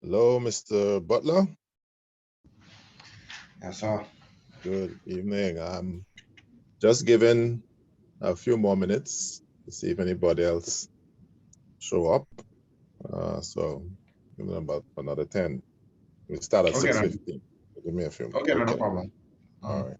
Hello, Mr. Butler. Yes, sir. Good evening. I'm just giving a few more minutes to see if anybody else show up. So give me about another 10. We start at Okay, then. 6:15. Give me a few. Okay, no problem. All right.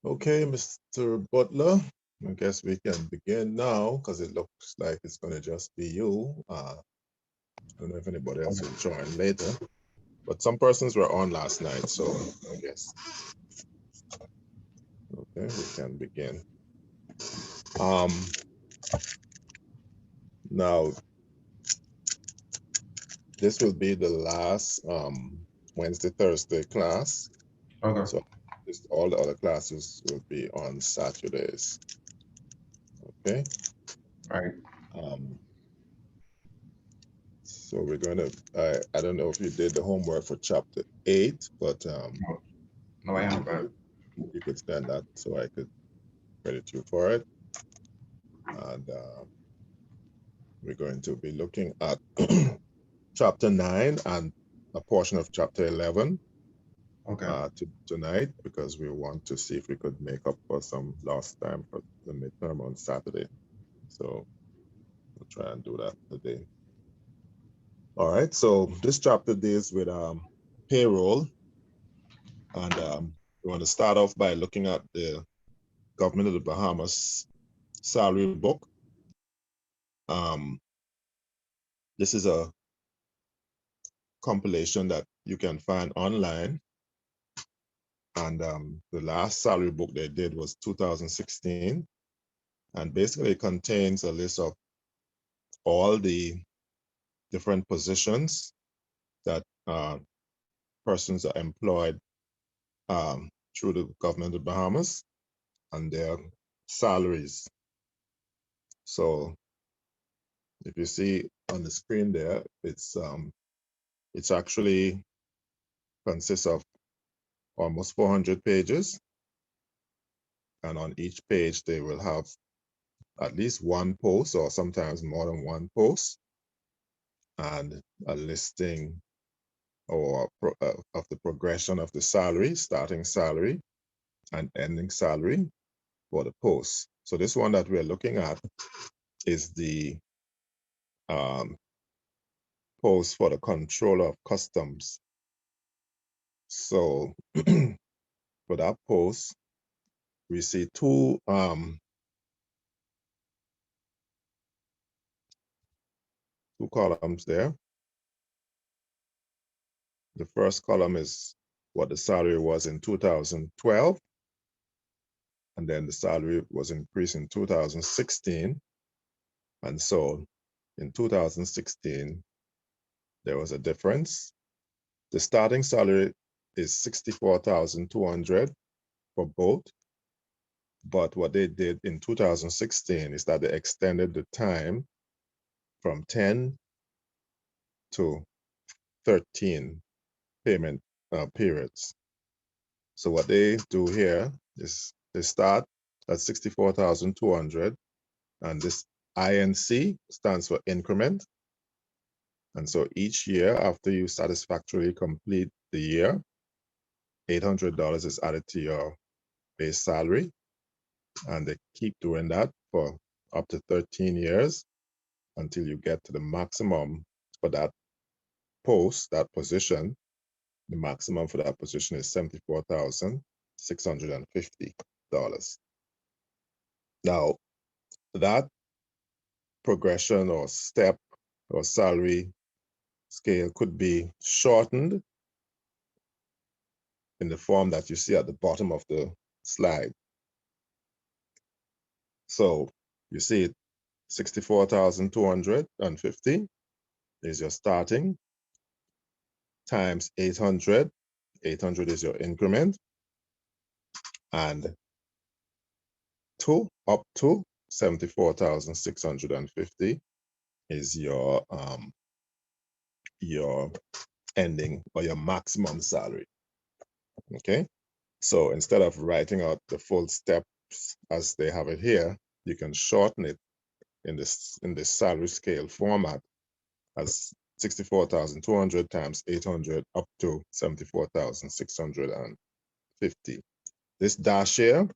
Okay, Mr. Butler, I guess we can begin now because it looks like it's going to just be you. I don't know if anybody else will join later, but some persons were on last night, so I guess. Okay, we can begin. Now, this will be the last Wednesday, Thursday class. Okay. So all the other classes will be on Saturdays. Okay. Right. So we're gonna. I don't know if you did the homework for chapter 8, but No, I haven't. you could send that so I could credit you for it. And we're going to be looking at chapter 9 and a portion of chapter 11 Okay. tonight, because we want to see if we could make up for some lost time for the midterm on Saturday. So we'll try and do that today. All right, so this chapter deals with payroll, and we want to start off by looking at the Government of the Bahamas salary book. This is a compilation that you can find online, and the last salary book they did was 2016, and basically it contains a list of all the different positions that persons are employed through the Government of the Bahamas and their salaries. So if you see on the screen there, it's actually consists of almost 400 pages, and on each page they will have at least one post or sometimes more than one post and a listing or of the progression of the salary, starting salary and ending salary for the post. So this one that we're looking at is the post for the controller of customs. So for that post, we see two columns there. The first column is what the salary was in 2012, and then the salary was increased in 2016. And so in 2016, there was a difference. The starting salary is 64,200 for both. But what they did in 2016 is that they extended the time from 10 to 13 payment periods. So what they do here is they start at 64,200, and this INC stands for increment. And so each year after you satisfactorily complete the year, $800 is added to your base salary, and they keep doing that for up to 13 years until you get to the maximum for that post, that position. The maximum for that position is $74,650. Now, that progression or step or salary scale could be shortened in the form that you see at the bottom of the slide. So you see it, 64,250 is your starting, times 800. 800 is your increment, and up to 74,650 is your ending or your maximum salary. Okay, so instead of writing out the full steps as they have it here, you can shorten it in this salary scale format as 64,200 times 800 up to 74,650. This dash here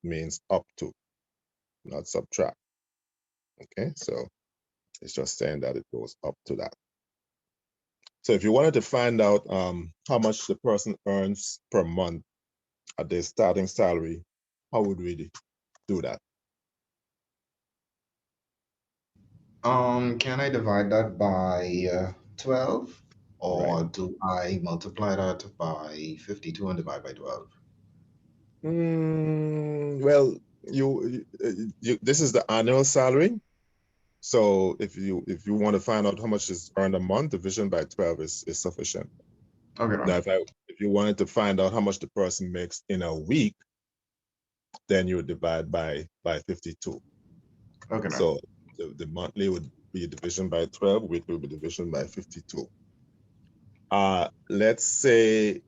means up to, not subtract. Okay, so it's just saying that it goes up to that. So if you wanted to find out how much the person earns per month at their starting salary, how would we do that? Can I divide that by 12? Right. Or do I multiply that by 52 and divide by 12? Well, this is the annual salary. So if you want to find out how much is earned a month, division by 12 is sufficient. Okay, Now, then. if you wanted to find out how much the person makes in a week, then you would divide by 52. Okay, then. So the monthly would be division by 12, weekly would be division by 52. Let's say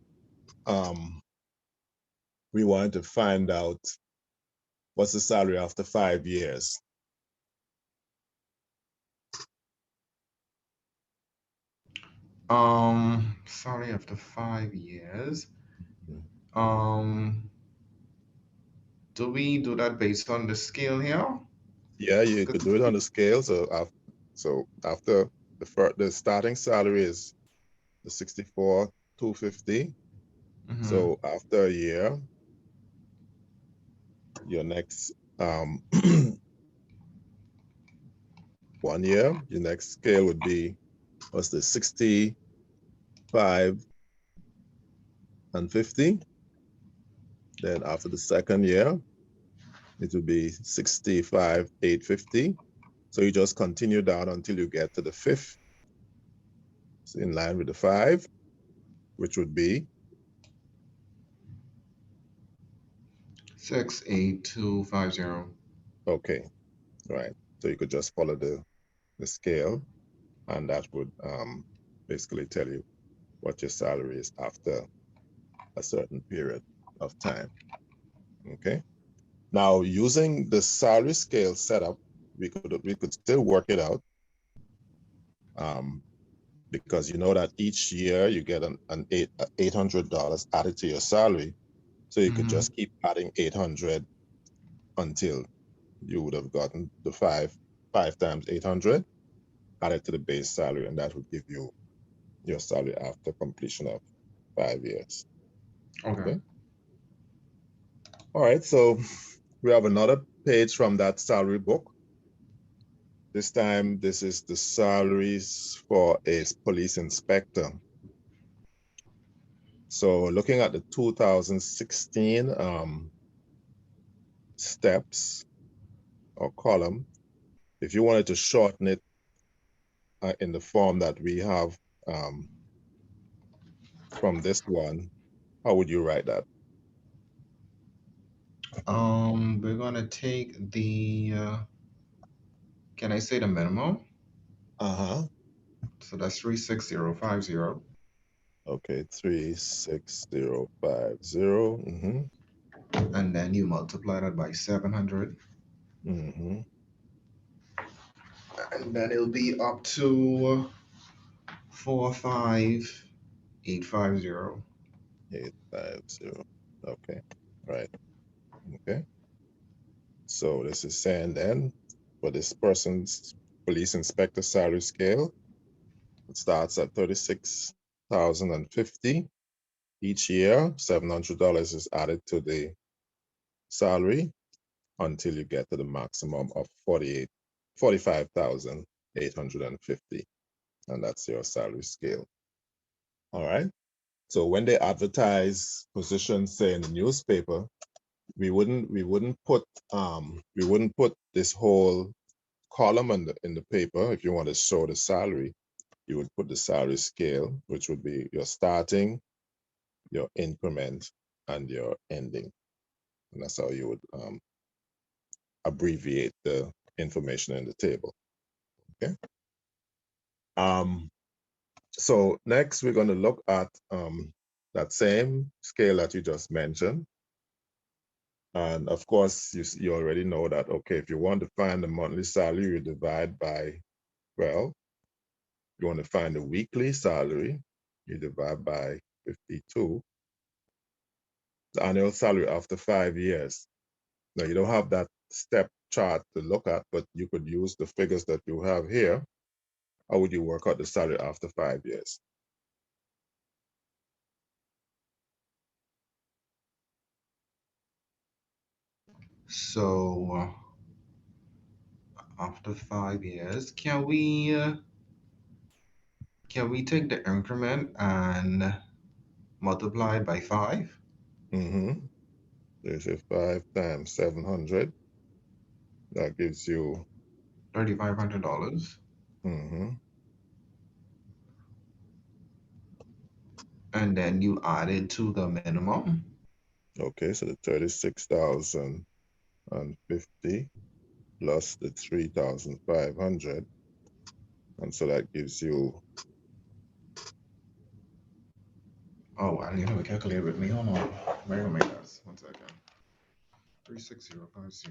we wanted to find out what's the salary after 5 years. Sorry, after 5 years. Mhm. Do we do that based on the scale here? Yeah, you 'Cause- could do it on the scale. So after the starting salary is the 64,250. Mhm. So after a year, your next 1 year, your next scale would be what's the 65 and 50. Then after the second year, it would be 65,850. So you just continue down until you get to the fifth, in line with the 5, which would be 68250. okay, right. So you could just follow the scale, and that would basically tell you what your salary is after a certain period of time. Okay. Now, using the salary scale setup, we could still work it out, because you know that each year you get an $800 added to your salary. So you could Mhm. just keep adding 800 until you would have gotten the five times 800 added to the base salary, and that would give you your salary after completion of 5 years. Okay. Okay. All right. So we have another page from that salary book. This time, this is the salaries for a police inspector. So looking at the 2016 steps or column, if you wanted to shorten it in the form that we have um, from this one, how would you write that? We're gonna take can I say the minimum? Uh-huh. So that's 36050. Okay, 36050. And then you multiply that by 700. Mm-hmm. And then it'll be up to 45850. 850. Okay. Right. Okay. So this is saying then for this person's police inspector salary scale, it starts at 36,050. Each year, $700 is added to the salary until you get to the maximum of 45,850. And that's your salary scale. All right. So when they advertise positions, say in the newspaper, we wouldn't put this whole column in the paper. If you want to show the salary, you would put the salary scale, which would be your starting, your increment, and your ending. And that's how you would abbreviate the information in the table. Okay. Um, so next we're going to look at that same scale that you just mentioned. And of course, you already know that, okay, if you want to find the monthly salary, you divide by 12. You want to find the weekly salary, you divide by 52. The annual salary after 5 years. Now, you don't have that step chart to look at, but you could use the figures that you have here. How would you work out the salary after 5 years? So after 5 years, can we take the increment and multiply it by 5? Mm-hmm. They say 5 times 700. That gives you $3,500. mm-hmm. And then you add it to the minimum. Okay, so the 36,050 plus the 3,500. And so that gives you Oh, I didn't have a calculator with me. Hold on. Where am I? Guys? 1 second. 36050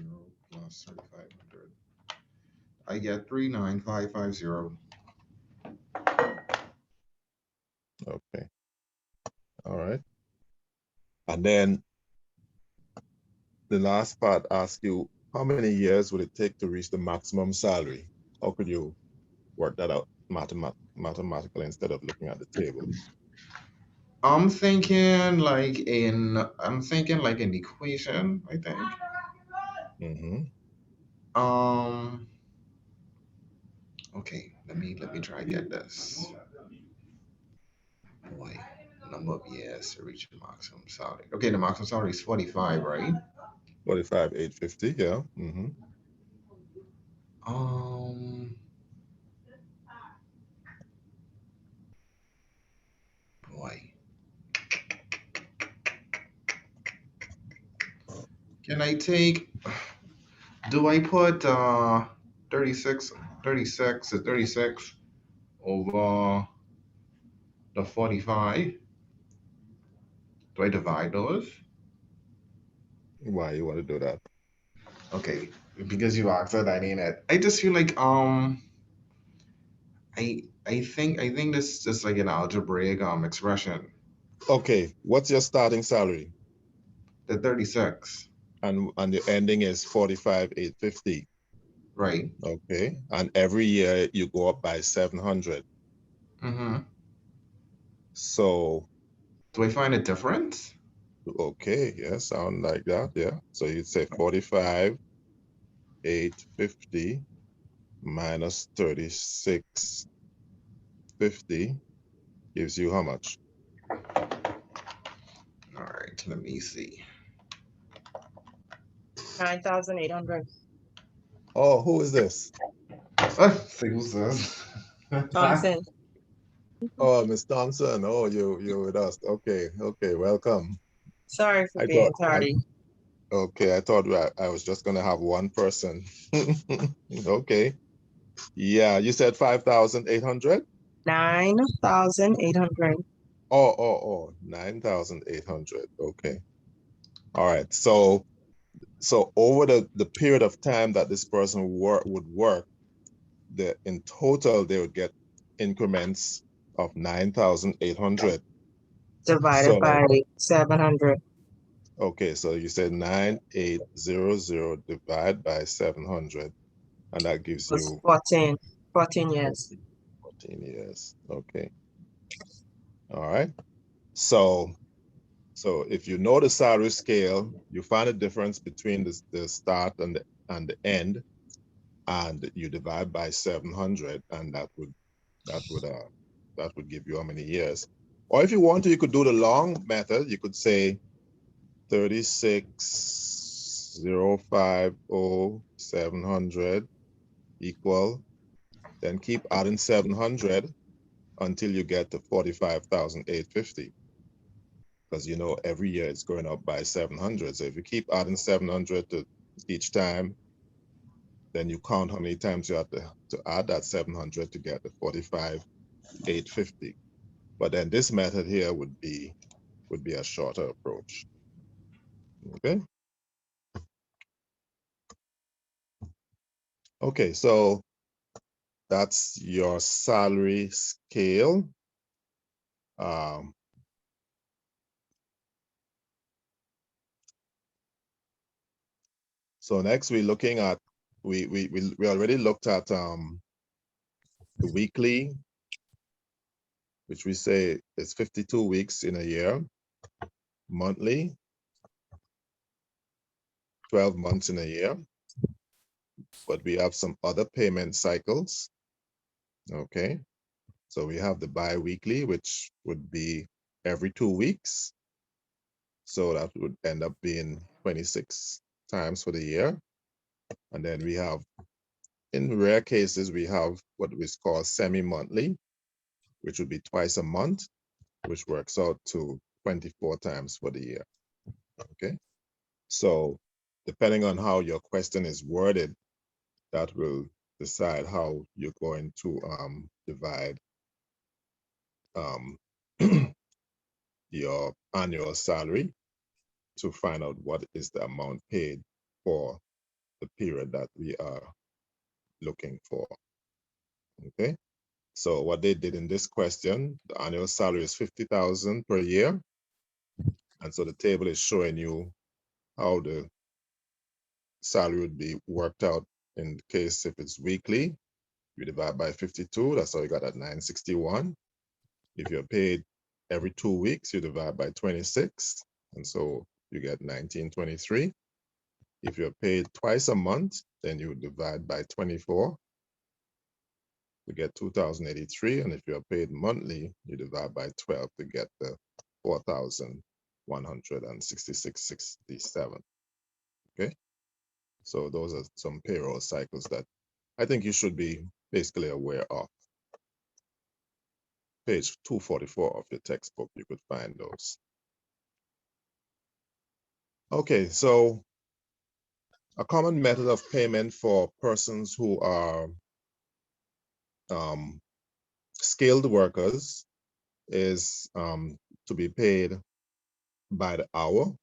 plus 3,500. I get 39550. okay. All right. And then the last part asks you how many years would it take to reach the maximum salary? How could you work that out mathematically instead of looking at the table? I'm thinking like an equation, I think. Mm-hmm. Okay, let me try to get this. Boy, number of years to reach the maximum salary. Okay, the maximum salary is 45, right? 45,850, yeah. Mm-hmm. Um, boy, can I take? Do I put 36 to 36 over the 45? Do I divide those? Why you want to do that? Okay, because you asked that, I need it. I just feel like I think this is just like an algebraic expression. Okay, what's your starting salary? The 36, And the ending is 45,850. right? Okay. And every year you go up by 700. Mm-hmm. So Do I find a difference? okay, yeah, sound like that, yeah. So you'd say 45,850 minus 36,50 gives you how much? All right, let me see. 9,800. Oh, who is this? See who says. Thompson. Oh, Miss Thompson. Oh, you're with us. Okay, okay, welcome. Sorry for I being thought tardy. I thought I was just gonna have one person. Okay. Yeah, you said 5,800? 9,800. Oh, 9,800. Okay. All right. So over the period of time that this person would work, in total they would get increments of 9,800. Divided So by 700. okay, so you said 9,800 divided by 700, and that gives Was you 14 years. 14 years. Okay. All right. So if you know the salary scale, you find a difference between the start and the end, and you divide by 700, and that would give you how many years. Or if you want to, you could do the long method. You could say 36,050,700 equal, then keep adding 700 until you get to 45,850. Because you know every year it's going up by 700. So if you keep adding 700 to each time, then you count how many times you have to add that 700 to get the 45,850. But then this method here would be a shorter approach. Okay. Okay, so that's your salary scale. So next we're looking at we already looked at the weekly, which we say is 52 weeks in a year, monthly, 12 months in a year, but we have some other payment cycles. Okay, so we have the bi-weekly, which would be every 2 weeks. So that would end up being 26 times for the year. And then we have, in rare cases, we have what we call semi-monthly, which would be twice a month, which works out to 24 times for the year. Okay, so depending on how your question is worded, that will decide how you're going to divide your annual salary to find out what is the amount paid for the period that we are looking for. Okay, so what they did in this question, the annual salary is $50,000 per year. And so the table is showing you how the salary would be worked out in the case if it's weekly. You divide by 52, that's how you got at 961. If you're paid every 2 weeks, you divide by 26, and so you get 1923. If you're paid twice a month, then you divide by 24 to get 2083, and if you're paid monthly, you divide by 12 to get the 4,166.67. Okay, so those are some payroll cycles that I think you should be basically aware of. Page 244 of your textbook, you could find those. Okay, so a common method of payment for persons who are skilled workers is to be paid by the hour.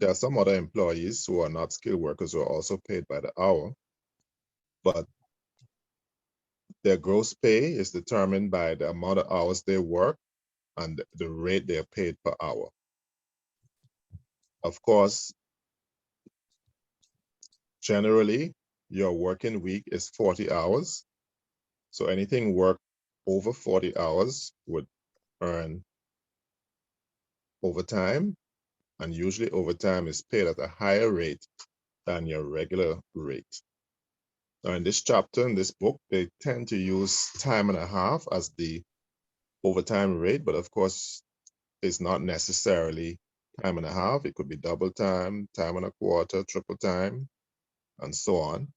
There are some other employees who are not skilled workers who are also paid by the hour, but their gross pay is determined by the amount of hours they work and the rate they're paid per hour. Of course, generally, your working week is 40 hours. So anything worked over 40 hours would earn overtime, and usually overtime is paid at a higher rate than your regular rate. Now in this chapter, in this book, they tend to use time and a half as the overtime rate, but of course, it's not necessarily time and a half. It could be double time, time and a quarter, triple time, and so on.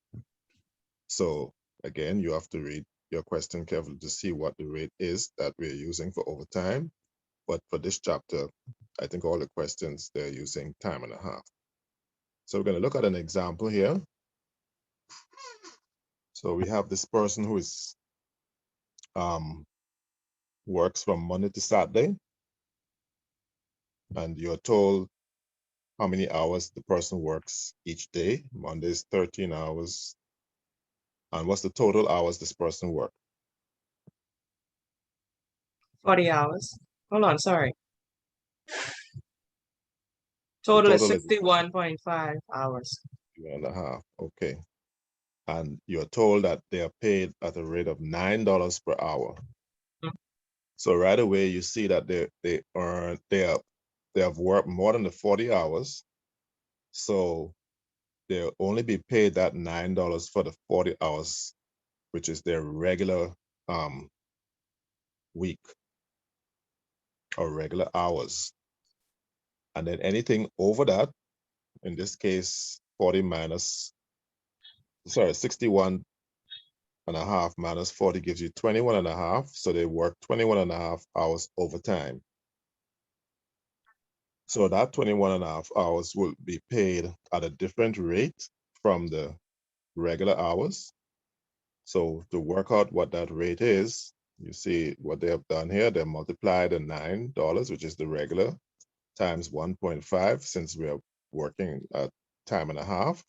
So again, you have to read your question carefully to see what the rate is that we're using for overtime. But for this chapter, I think all the questions, they're using time and a half. So we're going to look at an example here. So we have this person who is works from Monday to Saturday, and you're told how many hours the person works each day. Monday is 13 hours. And what's the total hours this person works? 40 hours. Hold on, sorry. Total is total is 61.5 hours. 1.5. Okay. And you're told that they are paid at a rate of $9 per hour. So right away you see that they have worked more than the 40 hours. So they'll only be paid that $9 for the 40 hours, which is their regular week or regular hours. And then anything over that, in this case, 61.5 minus 40 gives you 21.5. So they work 21.5 hours overtime. So that 21.5 hours will be paid at a different rate from the regular hours. So to work out what that rate is, you see what they have done here. They multiplied the $9, which is the regular, times 1.5, since we are working at time and a half.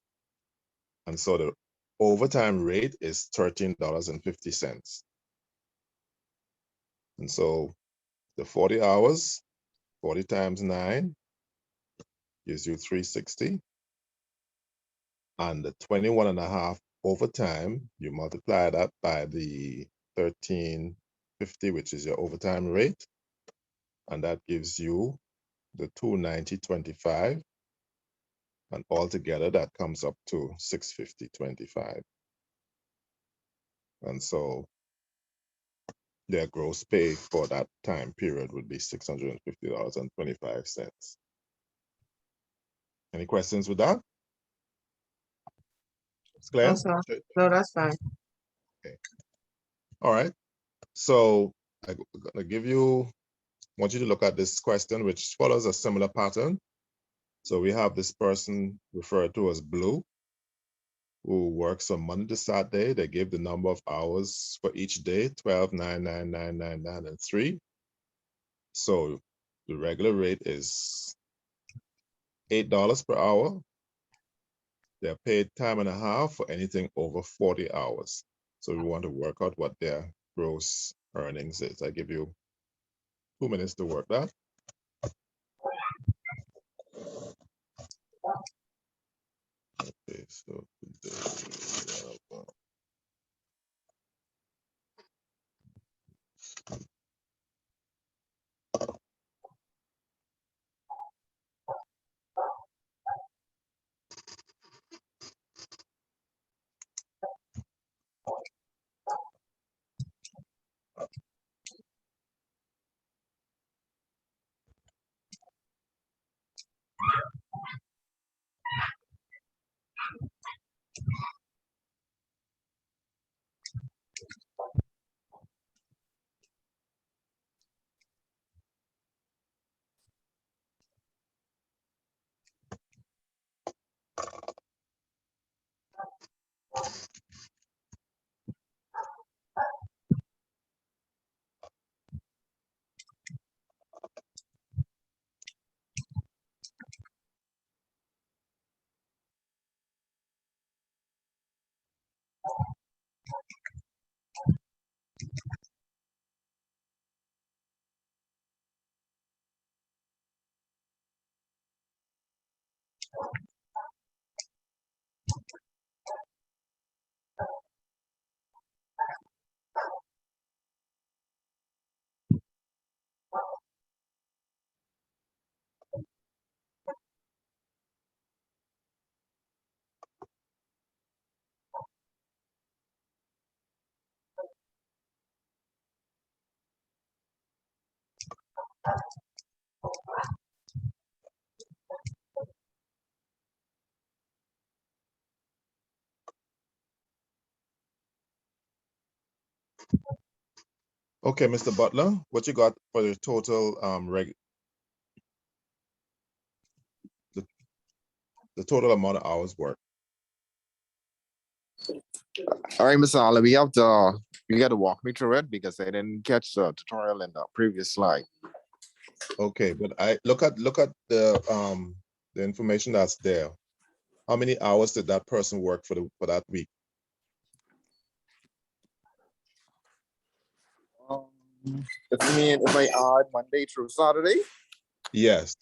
And so the overtime rate is $13.50. And so the 40 hours, 40 times 9 gives you 360. And the 21.5 overtime, you multiply that by the 13.50, which is your overtime rate. and that gives you the 290.25, and altogether that comes up to 650.25. And so their gross pay for that time period would be $650.25. Any questions with that? It's clear? That's all. No, that's fine. Okay. All right. So I'm gonna want you to look at this question, which follows a similar pattern. So we have this person referred to as Blue, who works on Monday to Saturday. They give the number of hours for each day, 12, 9, 9, 9, 9, 9, and 3. So the regular rate is $8 per hour. They're paid time and a half for anything over 40 hours. So we want to work out what their gross earnings is. I give you 2 minutes to work that. Okay, so today, okay, Mr. Butler, what you got for the total the total amount of hours worked? All right, Mr. Ali, you got to walk me through it because I didn't catch the tutorial in the previous slide. Okay, but I look at the information that's there. How many hours did that person work for that week? If I add Monday through Saturday, Yes.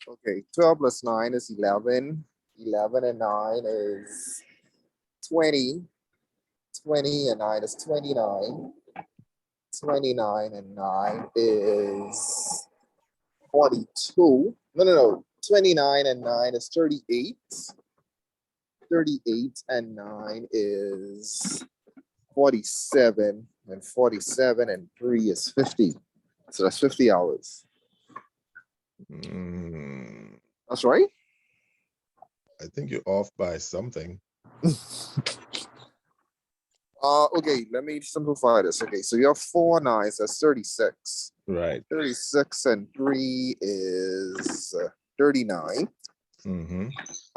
okay, 12 plus 9 is 11. 11 and 9 is 20. 20 and 9 is 29. 29 and 9 is 42. No. 29 and 9 is 38. 38 and 9 is 47. And 47 and 3 is 50. So that's 50 hours. That's right. I think you're off by something. Okay, let me simplify this. Okay, so you have 4 9s, that's 36. Right. 36 and 3 is 39.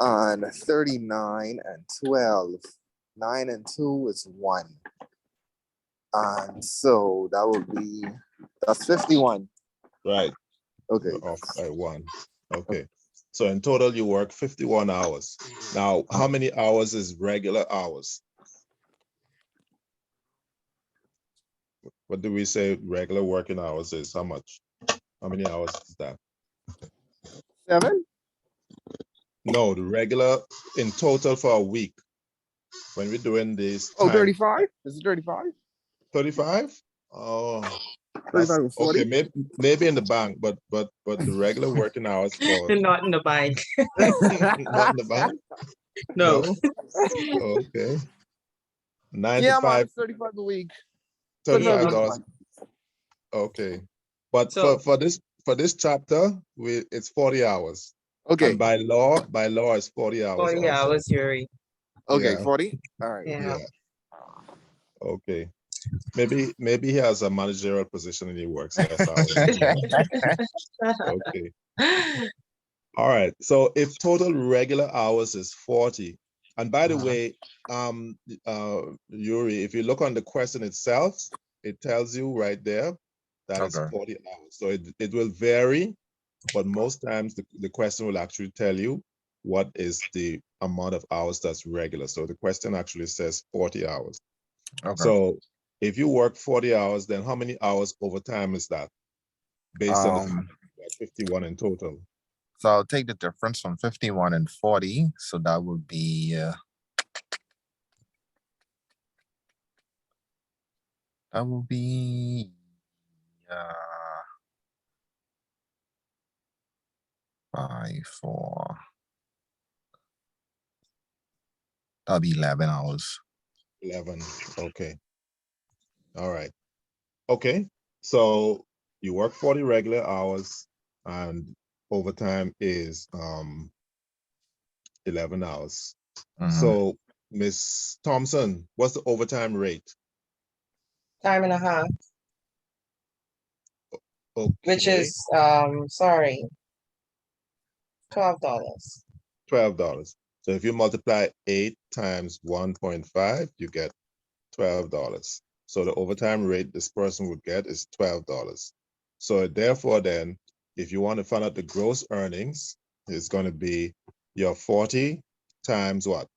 And 39 and 12. 9 and 2 is 1. And so that would be, that's 51. Right. Okay. You're off by 1. Okay. So in total, you work 51 hours. Now, how many hours is regular hours? What do we say regular working hours is? How much? How many hours is that? 7? No, the regular in total for a week. When we're doing this. Oh, 35? Is it 35? 35? Oh, 35 and 40. Okay, maybe in the bank, but the regular working hours for Not in the bank. not in the bank. No. Okay. Yeah, man, 95, it's 35 a week. But no, Yeah. it's $35. fine. Okay. But So- for this chapter, it's 40 hours. Okay. And by law, it's 40 hours. 40 also. hours, Yuri. Okay, Yeah. 40. All right. Yeah. Okay. Maybe he has a managerial position and he works less hours. Okay. All right. So if total regular hours is 40, and by the way, Yuri, if you look on the question itself, it tells you right there that it's Okay. 40 hours. So it will vary, but most times the question will actually tell you what is the amount of hours that's regular. So the question actually says 40 hours. Okay. So if you work 40 hours, then how many hours overtime is that? Based on the 51 in total. So I'll take the difference from 51 and 40. So that would be that will be by 4. That'll be 11 hours. 11. Okay. All right. Okay. So you work 40 regular hours and overtime is 11 hours. Mhm. So Miss Thompson, what's the overtime rate? Time and a half, Okay. which is, sorry, $12. $12. So if you multiply 8 times 1.5, you get $12. So the overtime rate this person would get is $12. So therefore then, if you want to find out the gross earnings, it's going to be your 40 times what?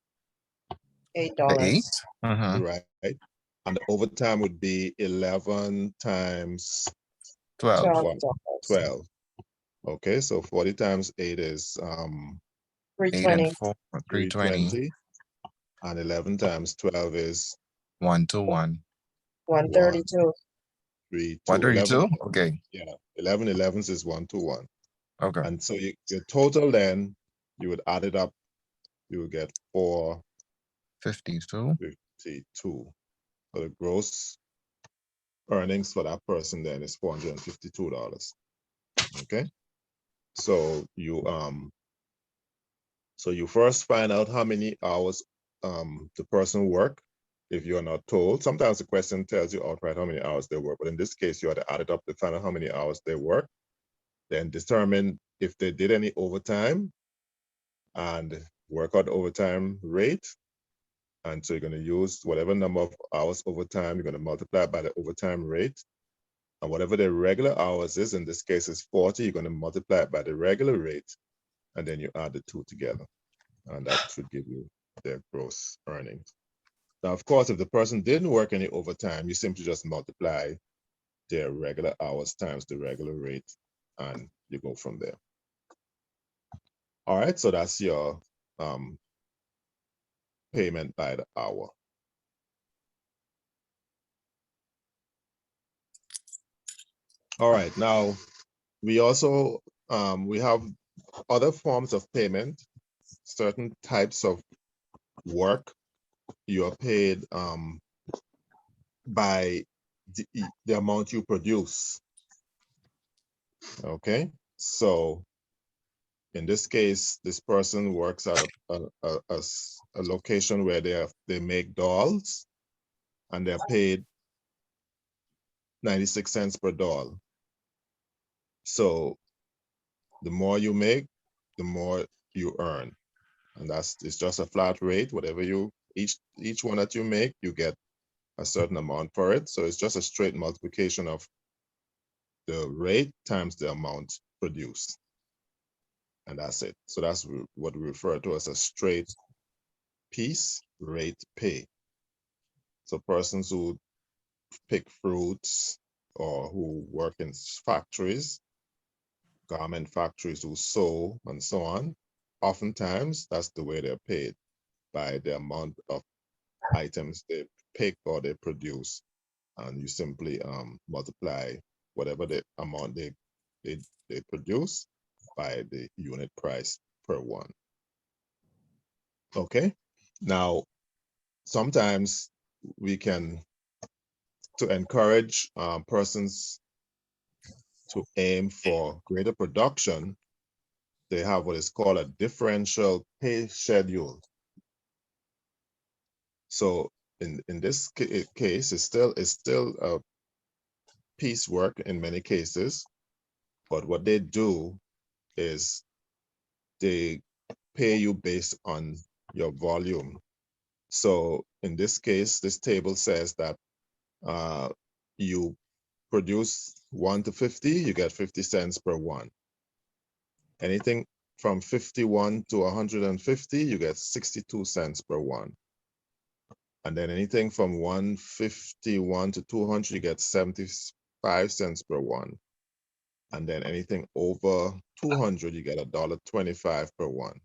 $8. 8. Mhm. Right? And the overtime would be 11 times 12. what? $12. 12. Okay, so 40 times 8 is 8 $320. and 4. 320. 320. And 11 times 12 is 1 to 1. 132. 3, 2, 132. 11. Okay. Yeah, 11 11s is 1 to 1. Okay. And so your total then, you would add it up, you would get 52. 452. So the gross earnings for that person then is $452. Okay. So you first find out how many hours the person work if you're not told. Sometimes the question tells you outright how many hours they work, but in this case you have to add it up to find out how many hours they work, then determine if they did any overtime and work out the overtime rate. And so you're going to use whatever number of hours overtime, you're going to multiply by the overtime rate. And whatever the regular hours is, in this case is 40, you're going to multiply it by the regular rate. And then you add the two together. And that should give you their gross earnings. Now, of course, if the person didn't work any overtime, you simply just multiply their regular hours times the regular rate, and you go from there. All right, so that's your payment by the hour. All right, now we also we have other forms of payment. Certain types of work you are paid by the amount you produce. Okay, so in this case, this person works at a location where they make dolls, and they're paid 96 cents per doll. So the more you make, the more you earn, and it's just a flat rate. Whatever each one that you make, you get a certain amount for it. So it's just a straight multiplication of the rate times the amount produced. And that's it. So that's what we refer to as a straight piece rate pay. So persons who pick fruits or who work in factories, garment factories who sew and so on, oftentimes that's the way they're paid, by the amount of items they pick or they produce. And you simply multiply whatever the amount they produce by the unit price per one. Okay, now sometimes we can, to encourage persons to aim for greater production, they have what is called a differential pay schedule. So in this case, it's still a piecework in many cases, but what they do is they pay you based on your volume. So in this case, this table says that you produce 1 to 50, you get 50 cents per one. Anything from 51 to 150, you get 62 cents per one. And then anything from 151 to 200, you get 75 cents per one. And then anything over 200, you get $1.25 per one.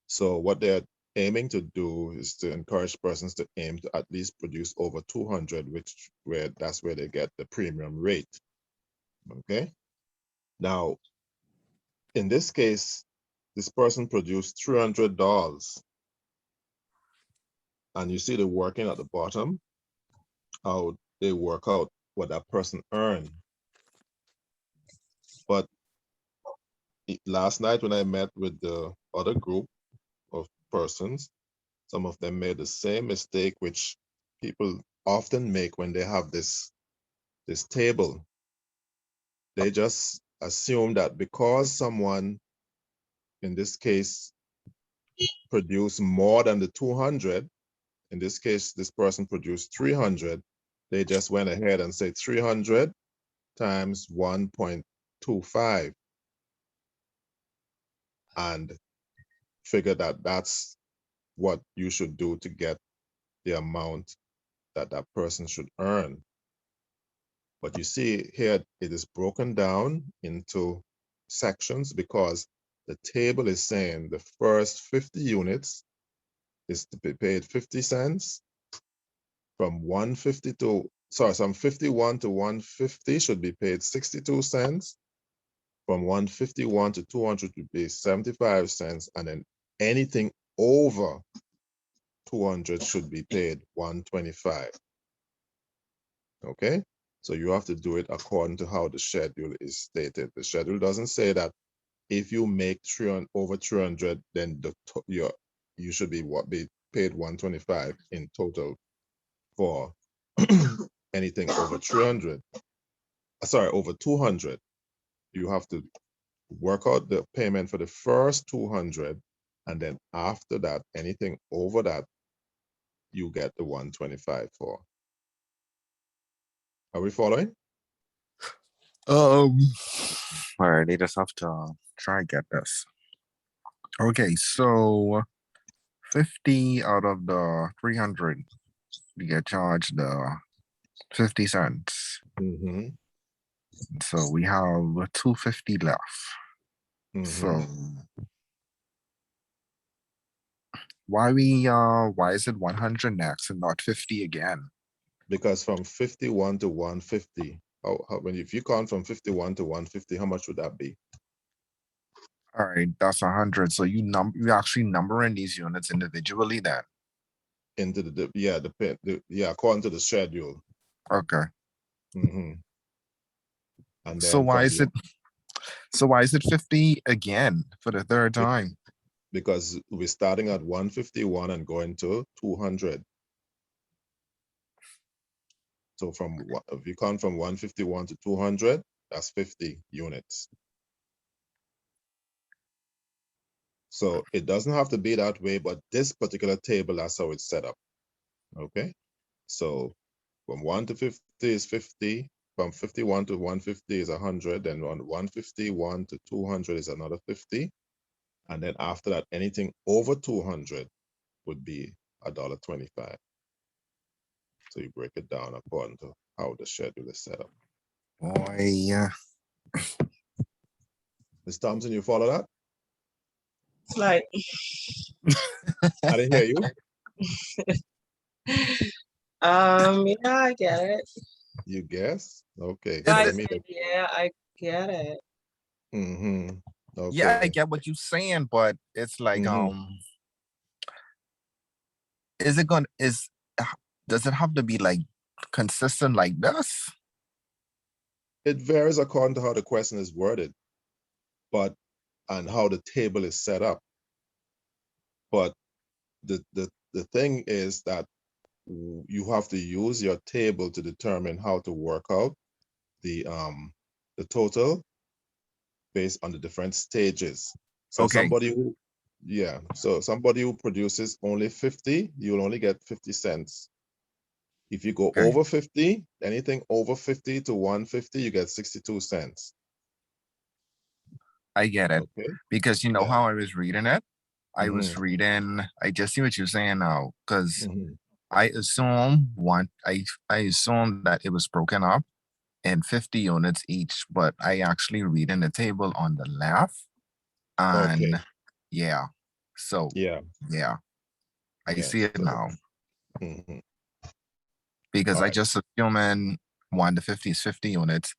So what they're aiming to do is to encourage persons to aim to at least produce over 200, that's where they get the premium rate. Okay. Now, in this case, this person produced $300, and you see the working at the bottom, how they work out what that person earned. But last night when I met with the other group of persons, some of them made the same mistake which people often make when they have this table. They just assume that because someone, in this case, produced more than the 200, in this case, this person produced 300, they just went ahead and said 300 times 1.25 and figure that that's what you should do to get the amount that that person should earn. But you see here, it is broken down into sections because the table is saying the first 50 units is to be paid 50 cents. From 150 to, from 51 to 150 should be paid 62 cents. From 151 to 200 to be 75 cents. And then anything over 200 should be paid 125. Okay, so you have to do it according to how the schedule is stated. The schedule doesn't say that if you make over 300, then you should be paid 125 in total for anything over 300. Sorry, over 200. You have to work out the payment for the first 200, and then after that, anything over that, you get the 125 for. Are we following? All right, they just have to try and get this. Okay, so 50 out of the 300, you get charged the 50 cents. Mm-hmm. So we have 250 left. Mm-hmm. So why is it 100 next and not 50 again? Because from 51 to 150, if you count from 51 to 150, how much would that be? All right, that's 100. So you actually numbering these units individually then? Into according to the schedule. Okay. Mm-hmm. And then So why is it 50 again for the third time? Because we're starting at 151 and going to 200. So if you count from 151 to 200, that's 50 units. So it doesn't have to be that way, but this particular table, that's how it's set up. Okay. So from 1 to 50 is 50. From 51 to 150 is 100. Then on 151 to 200 is another 50. And then after that, anything over 200 would be $1.25. So you break it down according to how the schedule is set up. Boy, yeah. Ms. Thompson, you follow that? Like, I didn't hear you. yeah, I get it. You guess? Okay, Is so I let it- me. yeah, I get it. Mm-hmm. yeah, I Okay. get what you're saying, but it's like, Mm-hmm. is it going is does it have to be like consistent like this? It varies according to how the question is worded, but and how the table is set up. But the thing is that you have to use your table to determine how to work out the total based on the different stages. So Okay. somebody who, yeah, so somebody who produces only 50, you'll only get 50 cents. If you go Okay. over 50, anything over 50 to 150, you get 62 cents. I get it. Okay. Because you know Yeah. how I was reading it? I was Mhm, reading, I just see what you're saying now, because mhm. I assume that it was broken up in 50 units each, but I actually read in the table on the left. Okay. And yeah. So Yeah. yeah, I Yeah. see it So, now. mhm. Because All I right. just assuming 1 to 50 is 50 units.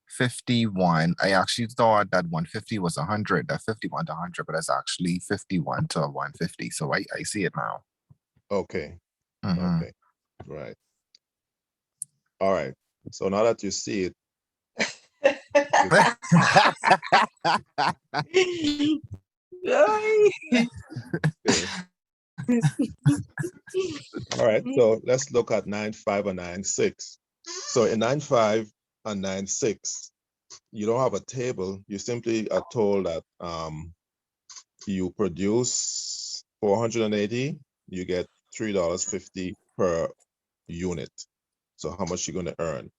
51, I actually thought that 150 was 100, that 51 to 100, but it's actually 51 to 150. So I see it now. Okay. Mhm. Okay. Right. All right. So now that you see it, Ay. okay. All right. So let's look at 9.5 and 9.6. So in 9.5 and 9.6, you don't have a table. You simply are told that you produce 480, you get $3.50 per unit. So how much you're going to earn?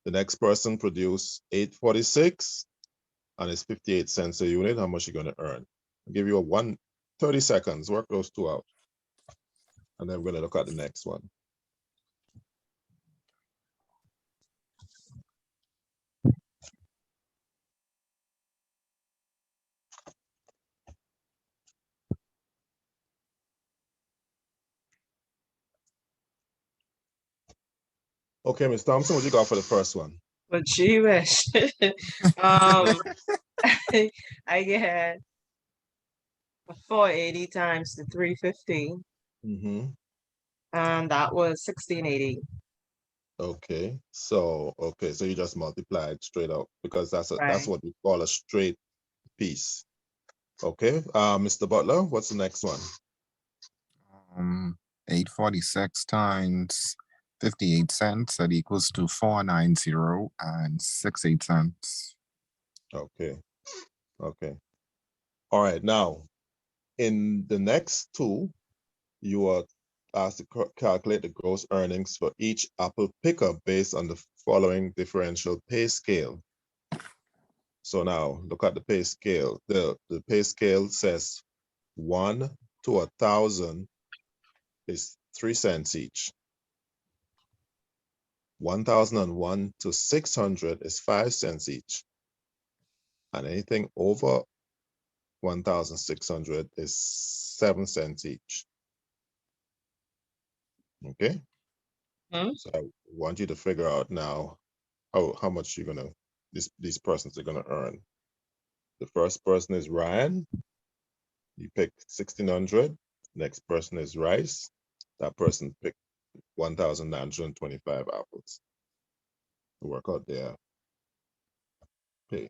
The next person produce 846 and it's 58 cents a unit. How much you going to earn? I'll give you a 30 seconds. Work those two out. And then we're going to look at the next one. Okay, Ms. Thompson, what you got for the first one? But gee whiz. um I get 480 times the 350. Mm-hmm. That was 1680. Okay, so you just multiplied straight out because that's Right. what we call a straight piece. Okay, Mr. Butler, what's the next one? 846 times 58 cents, that equals to 490 and 68 cents. Okay, okay. All right, now in the next two, you are asked to calculate the gross earnings for each apple picker based on the following differential pay scale. So now look at the pay scale. The pay scale says 1 to 1,000 is 3 cents each. 1,001 to 600 is 5 cents each. And anything over 1,600 is 7 cents each. Okay. Hmm? So I want you to figure out now how much you're gonna these persons are gonna earn. The first person is Ryan. You pick 1,600. Next person is Rice. That person picked 1,925 apples to work out their pay.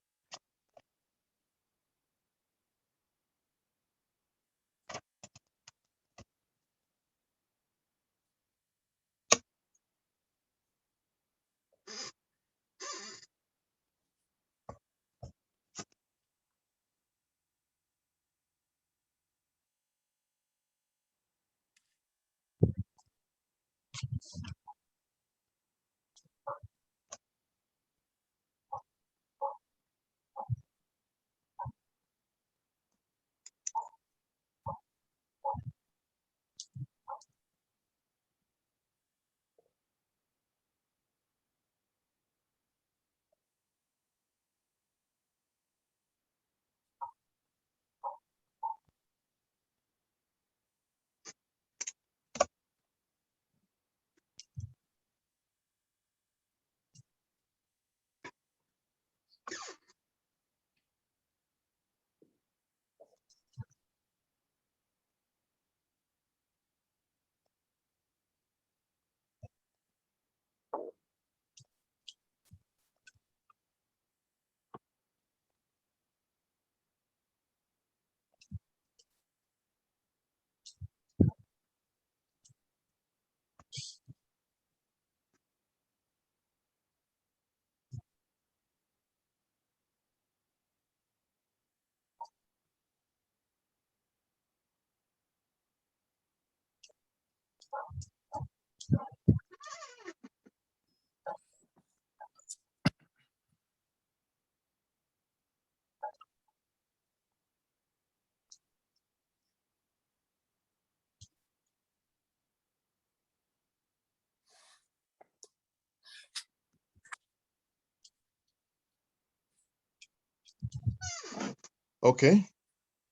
Okay,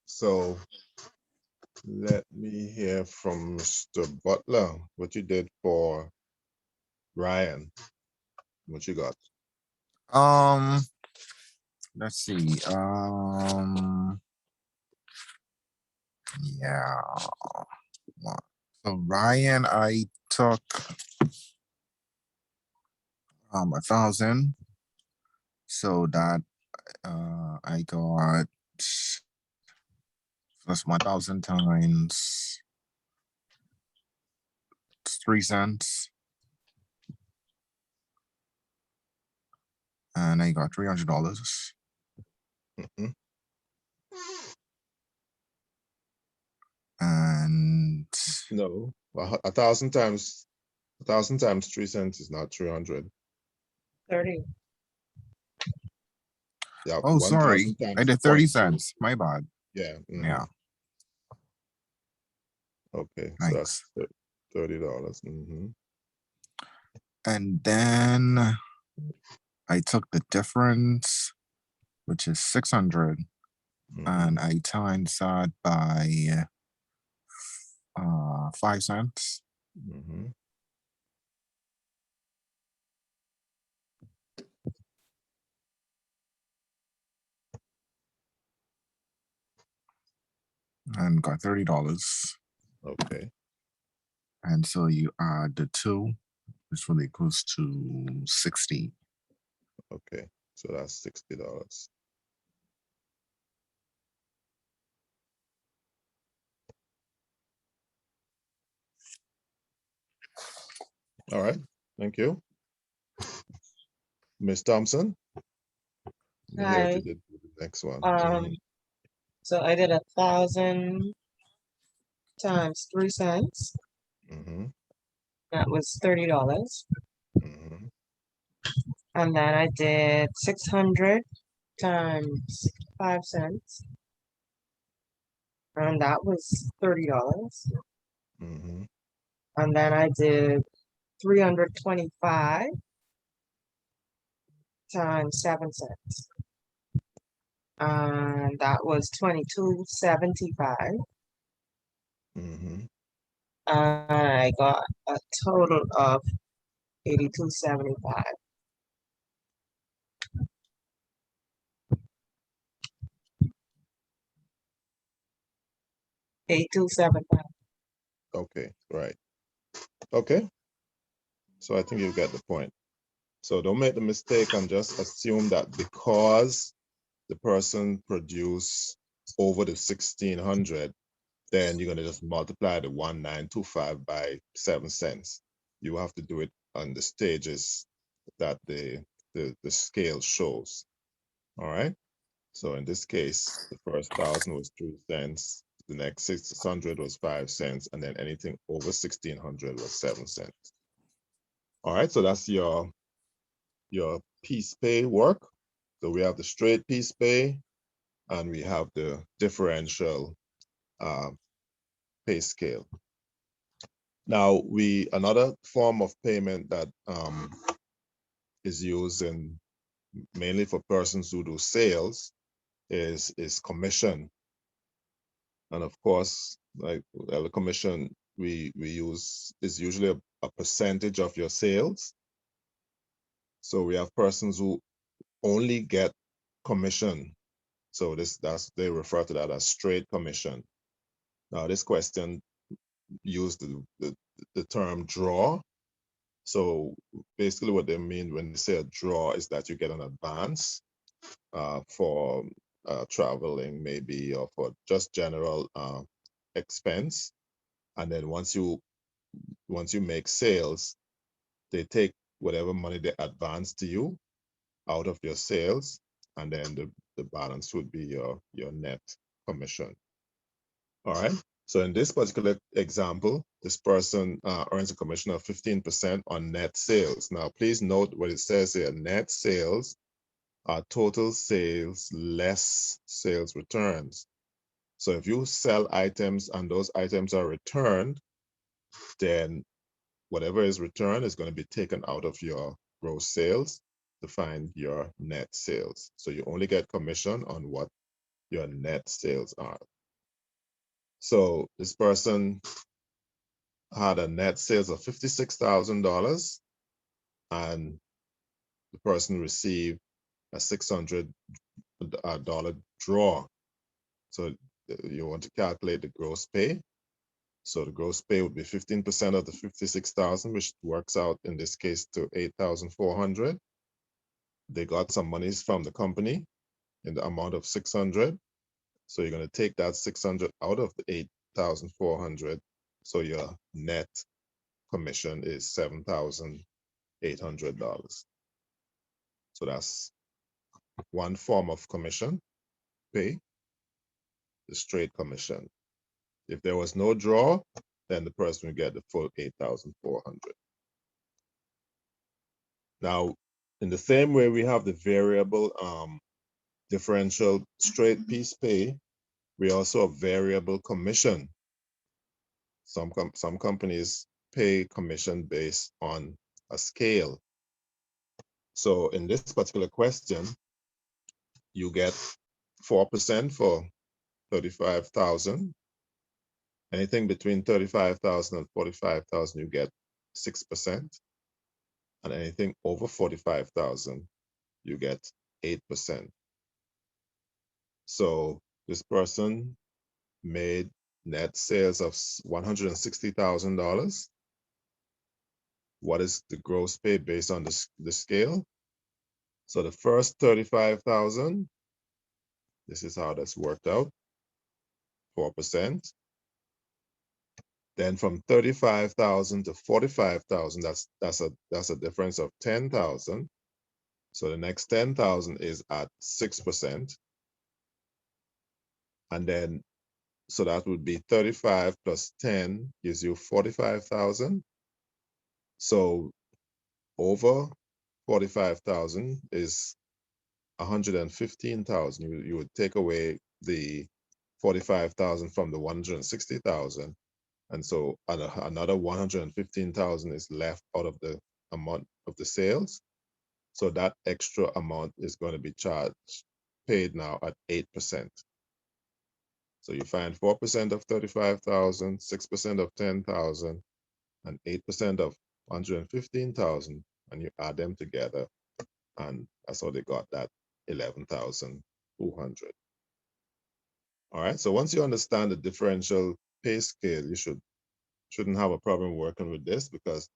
so let me hear from Mr. Butler, what you did for Ryan, what you got? Let's see. Yeah. So Ryan, I took 1,000. So that I got plus 1,000 times 3 cents. And I got $300. Mhm. And No, 1,000 times 3 cents is not 300. 30. Yeah, oh, 1,000 sorry, I times did 30 0.2. cents. My bad. Yeah. Yeah, Okay, so thanks. that's $30. And then I took the difference, which is 600, and I times that by 5 cents. And got $30. Okay, And so you add the two, which really equals to 60. okay, so that's $60. All right, thank you. Miss Thompson? Let me hear what Hi. you did with the next one. So I did 1,000 times 3 cents. That was $30. And then I did 600 times 5 cents. And that was $30. And then I did 325 times 7 cents. And that was $22.75. I got a total of $82.75. $82.75. Okay, right. Okay, so I think you get the point. So don't make the mistake and just assume that because the person produced over the 1,600, then you're going to just multiply the 1,925 by 7 cents. You have to do it on the stages that the scale shows. All right. So in this case, the first 1,000 was 3 cents, the next 600 was 5 cents, and then anything over 1,600 was 7 cents. All right, so that's your piece pay work. So we have the straight piece pay, and we have the differential pay scale. Now, another form of payment that is used in mainly for persons who do sales is commission. And of course, like the commission we use is usually a percentage of your sales. So we have persons who only get commission. So they refer to that as straight commission. Now this question used the term draw. So basically what they mean when they say a draw is that you get an advance for traveling maybe, or for just general expense. And then once you make sales, they take whatever money they advance to you out of your sales, and then the balance would be your net commission. All right. So in this particular example, this person earns a commission of 15% on net sales. Now, please note what it says here, net sales are total sales less sales returns. So if you sell items and those items are returned, then whatever is returned is going to be taken out of your gross sales to find your net sales. So you only get commission on what your net sales are. So this person had a net sales of $56,000 and the person received a $600 draw. So you want to calculate the gross pay. So the gross pay would be 15% of the 56,000, which works out in this case to 8,400. They got some monies from the company in the amount of 600. So you're going to take that 600 out of the 8,400. So your net commission is $7,800. So that's one form of commission pay, the straight commission. If there was no draw, then the person would get the full 8,400. Now, in the same way we have the variable differential straight piece pay, we also have variable commission. Some companies pay commission based on a scale. So in this particular question, you get 4% for 35,000. Anything between 35,000 and 45,000, you get 6%. And anything over 45,000, you get 8%. So this person made net sales of $160,000. What is the gross pay based on the scale? So the first 35,000, this is how that's worked out, 4%. Then from 35,000 to 45,000, that's a difference of 10,000. So the next 10,000 is at 6%. And then, so that would be 35 plus 10 gives you 45,000. So over 45,000 is 115,000. You would take away the 45,000 from the 160,000. And so another 115,000 is left out of the amount of the sales. So that extra amount is going to be paid now at 8%. So you find 4% of 35,000, 6% of 10,000, and 8% of 115,000, and you add them together, and that's how they got that 11,200. All right, so once you understand the differential pay scale, you shouldn't have a problem working with this because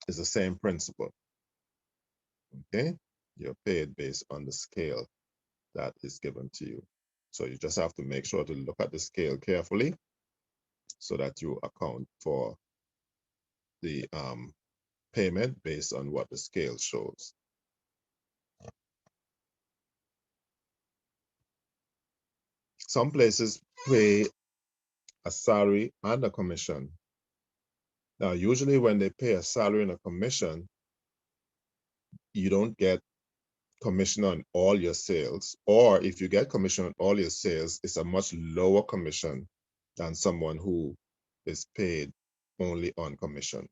it's the same principle. Okay, you're paid based on the scale that is given to you. So you just have to make sure to look at the scale carefully so that you account for the payment based on what the scale shows. Some places pay a salary and a commission. Now, usually when they pay a salary and a commission, you don't get commission on all your sales, or if you get commission on all your sales, it's a much lower commission than someone who is paid only on commission.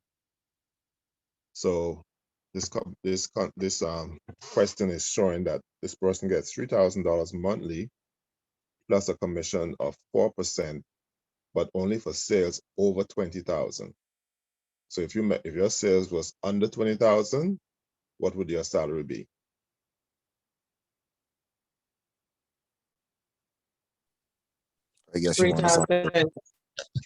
So this question is showing that this person gets $3,000 monthly plus a commission of 4%, but only for sales over 20,000. So if your sales was under 20,000, what would your salary be? I guess you want to 3,000.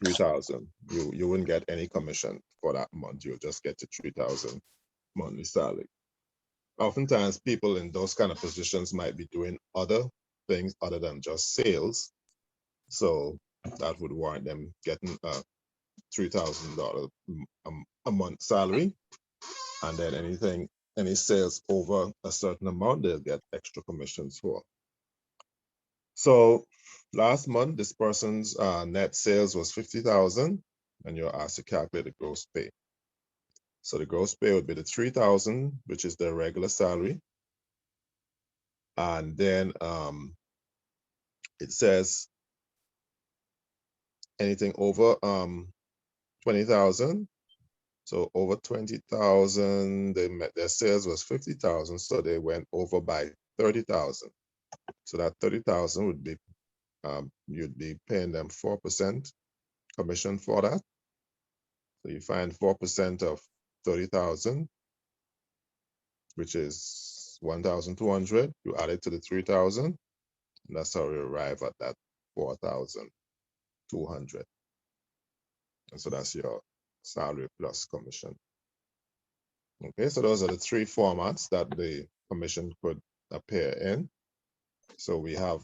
3,000. You wouldn't get any commission for that month. You'll just get to 3,000 monthly salary. Oftentimes, people in those kind of positions might be doing other things other than just sales. So that would warrant them getting a $3,000 a month salary. And then any sales over a certain amount, they'll get extra commissions for. So last month, this person's net sales was 50,000, and you're asked to calculate the gross pay. So the gross pay would be the 3,000, which is their regular salary. And then it says anything over 20,000. So over 20,000, their sales was 50,000, so they went over by 30,000. So that 30,000 would be you'd be paying them 4% commission for that. So you find 4% of 30,000, which is 1,200. You add it to the 3,000, and that's how you arrive at that 4,200. And so that's your salary plus commission. Okay, so those are the three formats that the commission could appear in. So we have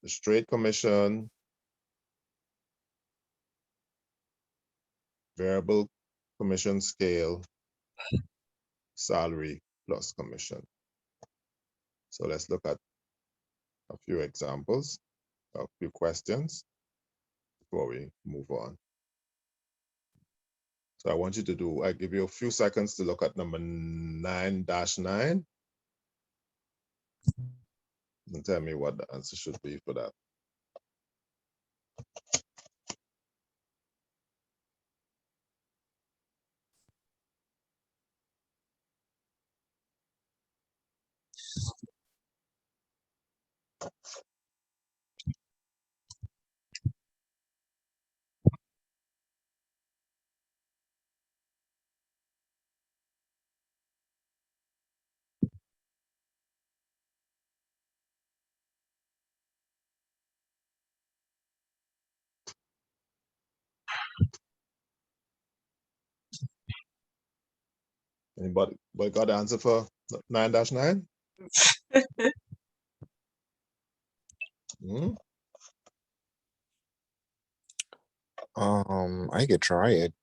the straight commission, variable commission scale, salary plus commission. So let's look at a few examples, a few questions before we move on. So I want you to do, I give you a few seconds to look at number 9-9 and tell me what the answer should be for that. Anybody got the answer for 9-9? Hmm? I could try it.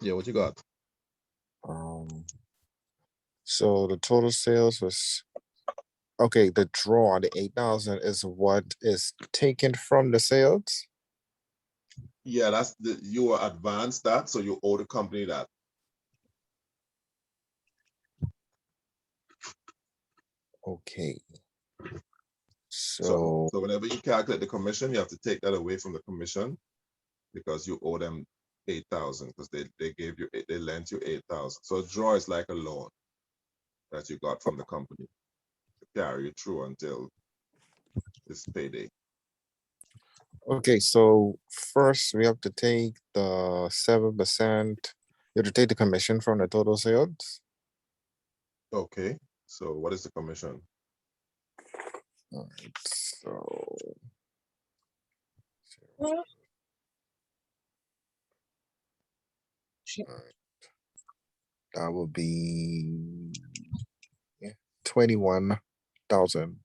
Yeah, what you got? So the total sales was, okay, the draw, the 8,000 is what is taken from the sales? Yeah, that's the, you were advanced that, so you owe the company that. Okay. So So, whenever you calculate the commission, you have to take that away from the commission because you owe them 8,000 because they gave you, they lent you 8,000. So a draw is like a loan that you got from the company to carry you through until this payday. okay, so first we have to take the 7%. You have to take the commission from the total sales. Okay, so what is the commission? All right, so that will be 21,000.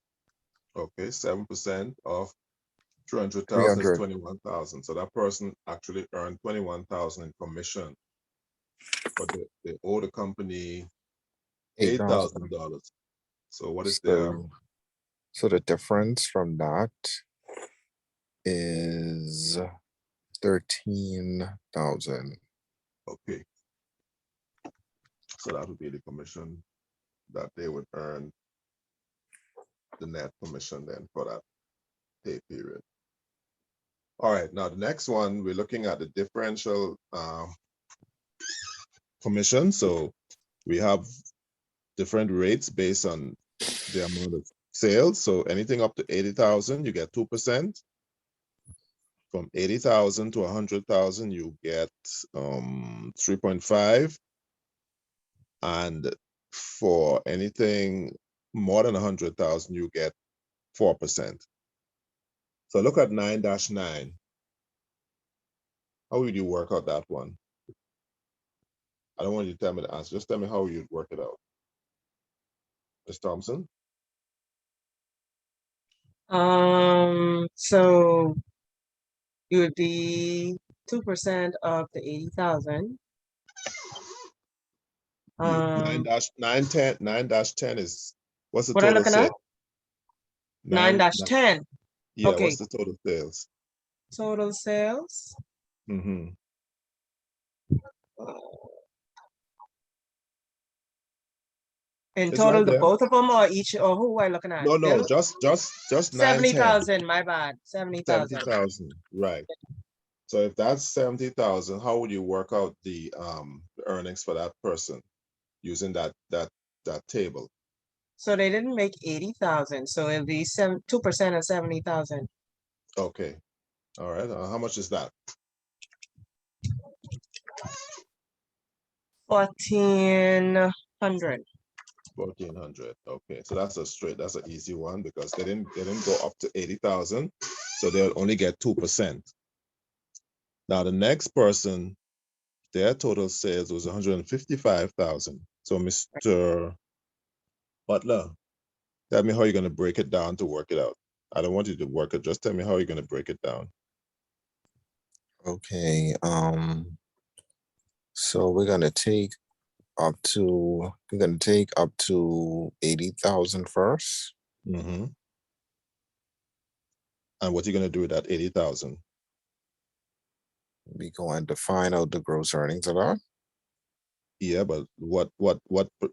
Okay, 7% of 300,000 is 300. 21,000. So that person actually earned 21,000 in commission, but they owe the company $8,000. $8,000. So what is their, So the difference from that is 13,000. okay. So that would be the commission that they would earn, the net commission then for that pay period. All right, now the next one, we're looking at the differential commission. So we have different rates based on the amount of sales. So anything up to 80,000, you get 2%. From 80,000 to 100,000, you get 3.5. And for anything more than 100,000, you get 4%. So look at 9-9. How would you work out that one? I don't want you to tell me the answer. Just tell me how you'd work it out. Ms. Thompson? So you would be 2% of the 80,000. 9-10 is, what's the What am I total looking at? sale? 9-10. Yeah, Okay. what's the total sales? Total sales. Mm-hmm. In It's total, right the there. both of them or each, or who are you looking at? No, Bill? just 910. 70,000, my bad. 70,000. 70,000, right. So if that's 70,000, how would you work out the earnings for that person using that table? So they didn't make 80,000. So it'll be 2% of 70,000. Okay. All right. How much is that? 1,400. 1,400. Okay. So that's an easy one because they didn't go up to 80,000. So they'll only get 2%. Now the next person, their total sales was 155,000. So Mr. Butler, tell me how you're going to break it down to work it out. I don't want you to work it. Just tell me how you're going to break it down. Okay, so we're gonna take up to 80,000 first. Mm-hmm. And what are you going to do with that 80,000? We're going to find out the gross earnings of that. Yeah, but what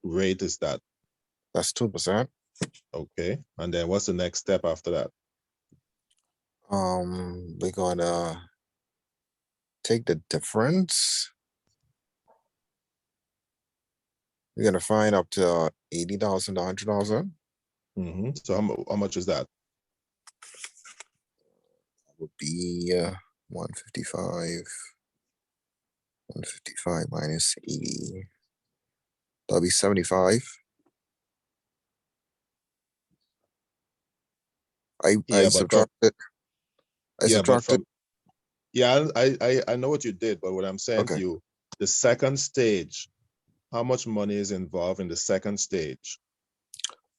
rate is that? That's 2%. Okay. And then what's the next step after that? We're gonna take the difference. We're gonna find up to 80,000 to 100,000. Mm-hmm. So how much is that? Would be 155. 155 minus 80. That'll be 75. I Yeah, subtracted. I yeah, but subtracted. from yeah, I know what you did, but what I'm saying to Okay. you, the second stage, how much money is involved in the second stage?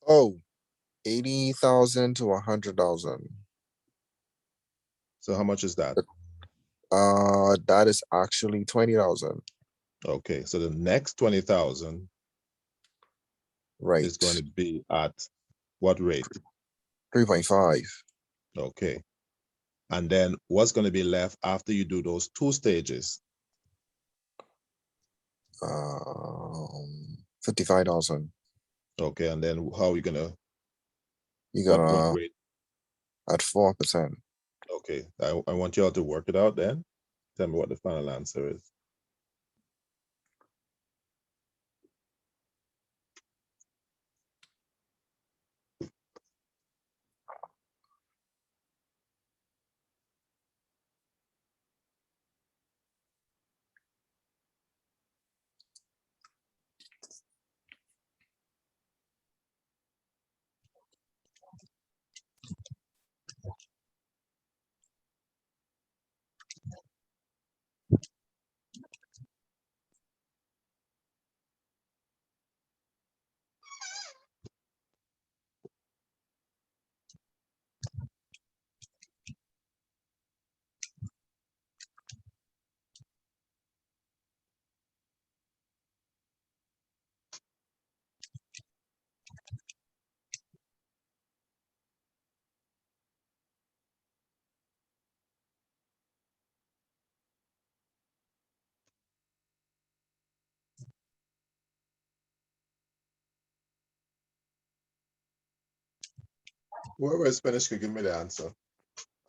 Oh, 80,000 to 100,000. So how much is that? That is actually 20,000. Okay, so the next 20,000 Right. is going to be at what rate? 3.5. Okay. And then what's going to be left after you do those two stages? 55,000. Okay, and then how are you gonna You're what gonna rate? at 4%. Okay, I want you all to work it out then. Tell me what the final answer is. Whoever is finished can give me the answer.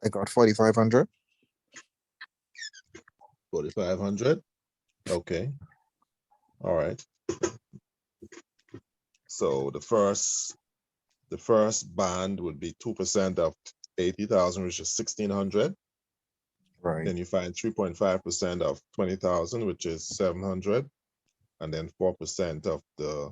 I got 4,500. 4,500. Okay. All right. So the first band would be 2% of 80,000, which is 1,600. Right. Then you find 3.5% of 20,000, which is 700, and then 4% of the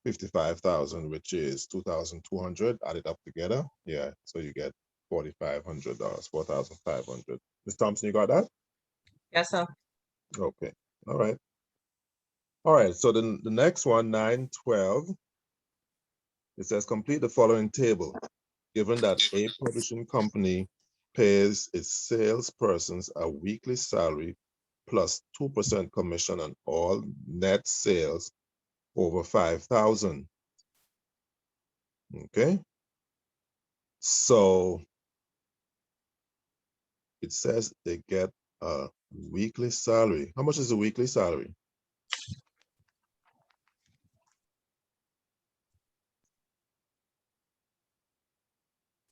55,000, which is 2,200. Add it up together, yeah. So you get $4,500, 4,500. Ms. Thompson, you got that? Yes, sir. Okay. All right. All right. So then the next one, 912, it says complete the following table. Given that a publishing company pays its salespersons a weekly salary plus 2% commission on all net sales over 5,000. Okay. So it says they get a weekly salary. How much is the weekly salary?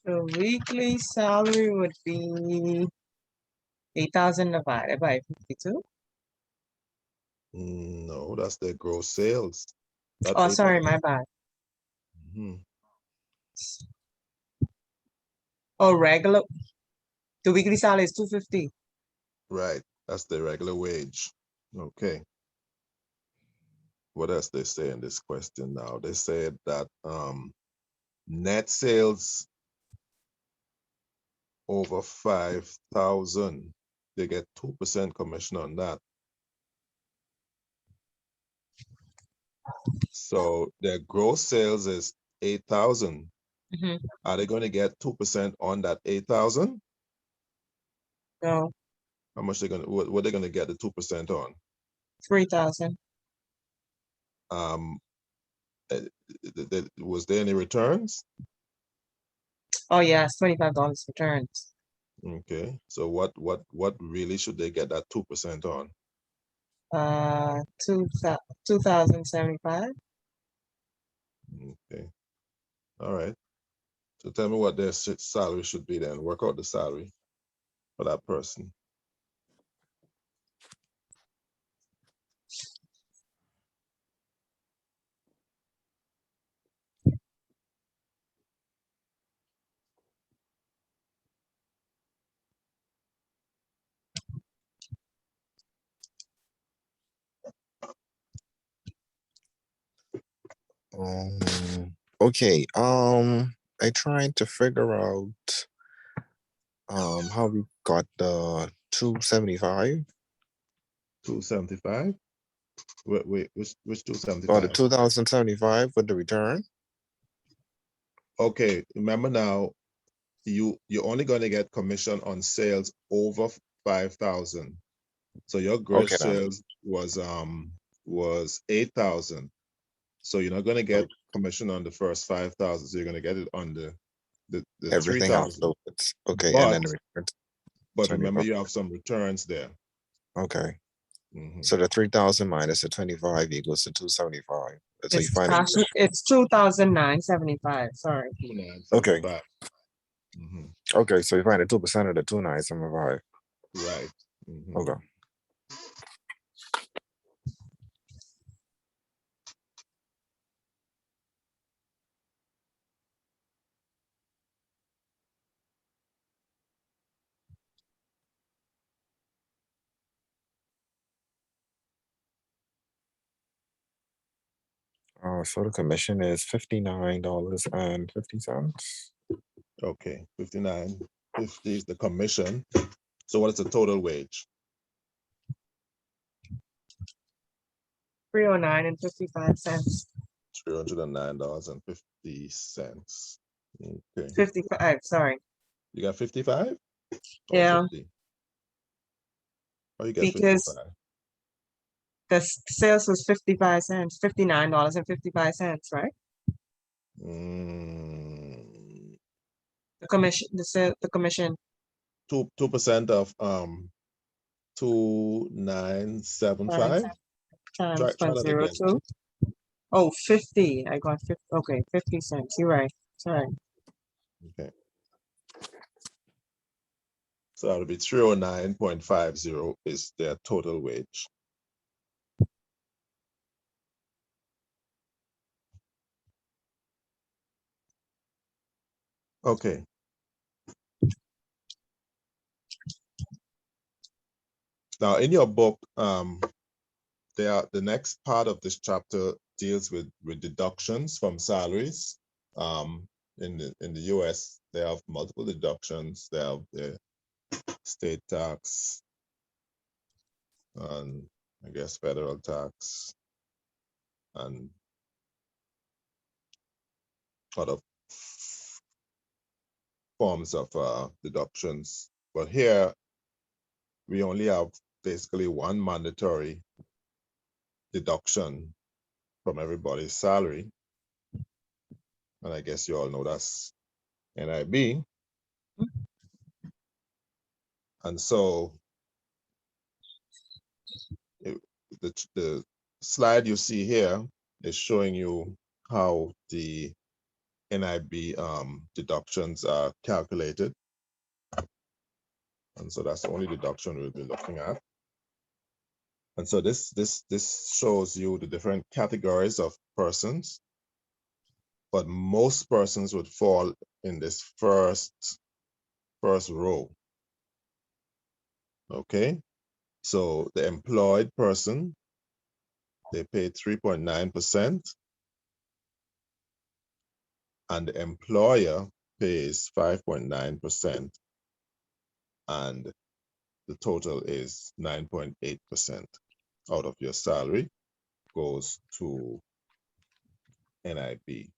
The weekly salary would be 8,000 divided by 52. No, that's their gross sales. Not Oh, sorry, 8,000. my bad. Mhm. Oh, regular. The weekly salary is 250. Right, that's the regular wage. Okay. What else they say in this question now? They said that net sales over 5,000, they get 2% commission on that. So their gross sales is 8,000. Mhm. Are they going to get 2% on that 8,000? No, How much they going to, what they going to get the 2% on? 3,000. Was there any returns? Oh, yes, $25 returns. Okay, so what really should they get that 2% on? 2,075. Okay, all right. So tell me what their salary should be then. Work out the salary for that person. Okay. I trying to figure out how we got the 275 275. Wait, which or the 275? 2075 with the return. Okay, remember now, you're only going to get commission on sales over 5,000. So your gross Okay, then. sales was 8,000. So you're not going to get commission on the first 5,000. So you're going to get it on the Everything 3,000. afterwards. Okay, and then the return But remember 25. you have some returns there. Okay. Mhm. So the 3,000 minus the 25 equals to 275. So you It's find it. actually, it's 2,975. Sorry. 2,975. Mhm. Okay, so you find the 2% of the 2,975. Right. Mhm. Okay. So the commission is $59.50. Okay, 59.50 is the commission. So what is the total wage? 309 and 55 cents. $309.50. Okay. 55, sorry. You got 55? Or Yeah, 50? Oh, you get because 55. the sales was 55 cents, $59.55, right? The commission, the commission. 2% of 2,975. Times Try that again. 0.02. Oh, 50. I got 50. Okay, 50 cents. You're right. Sorry. Okay. So that would be 309.50 is their total wage. Okay. Now in your book, the next part of this chapter deals with deductions from salaries. In the US, they have multiple deductions. They have the state tax and I guess federal tax and other forms of deductions. But here we only have basically one mandatory deduction from everybody's salary. And I guess you all know that's NIB. And so the slide you see here is showing you how the NIB deductions are calculated. And so that's the only deduction we'll be looking at. And so this shows you the different categories of persons, but most persons would fall in this first row. Okay, so the employed person, they pay 3.9%, and the employer pays 5.9%, and the total is 9.8% out of your salary goes to NIB.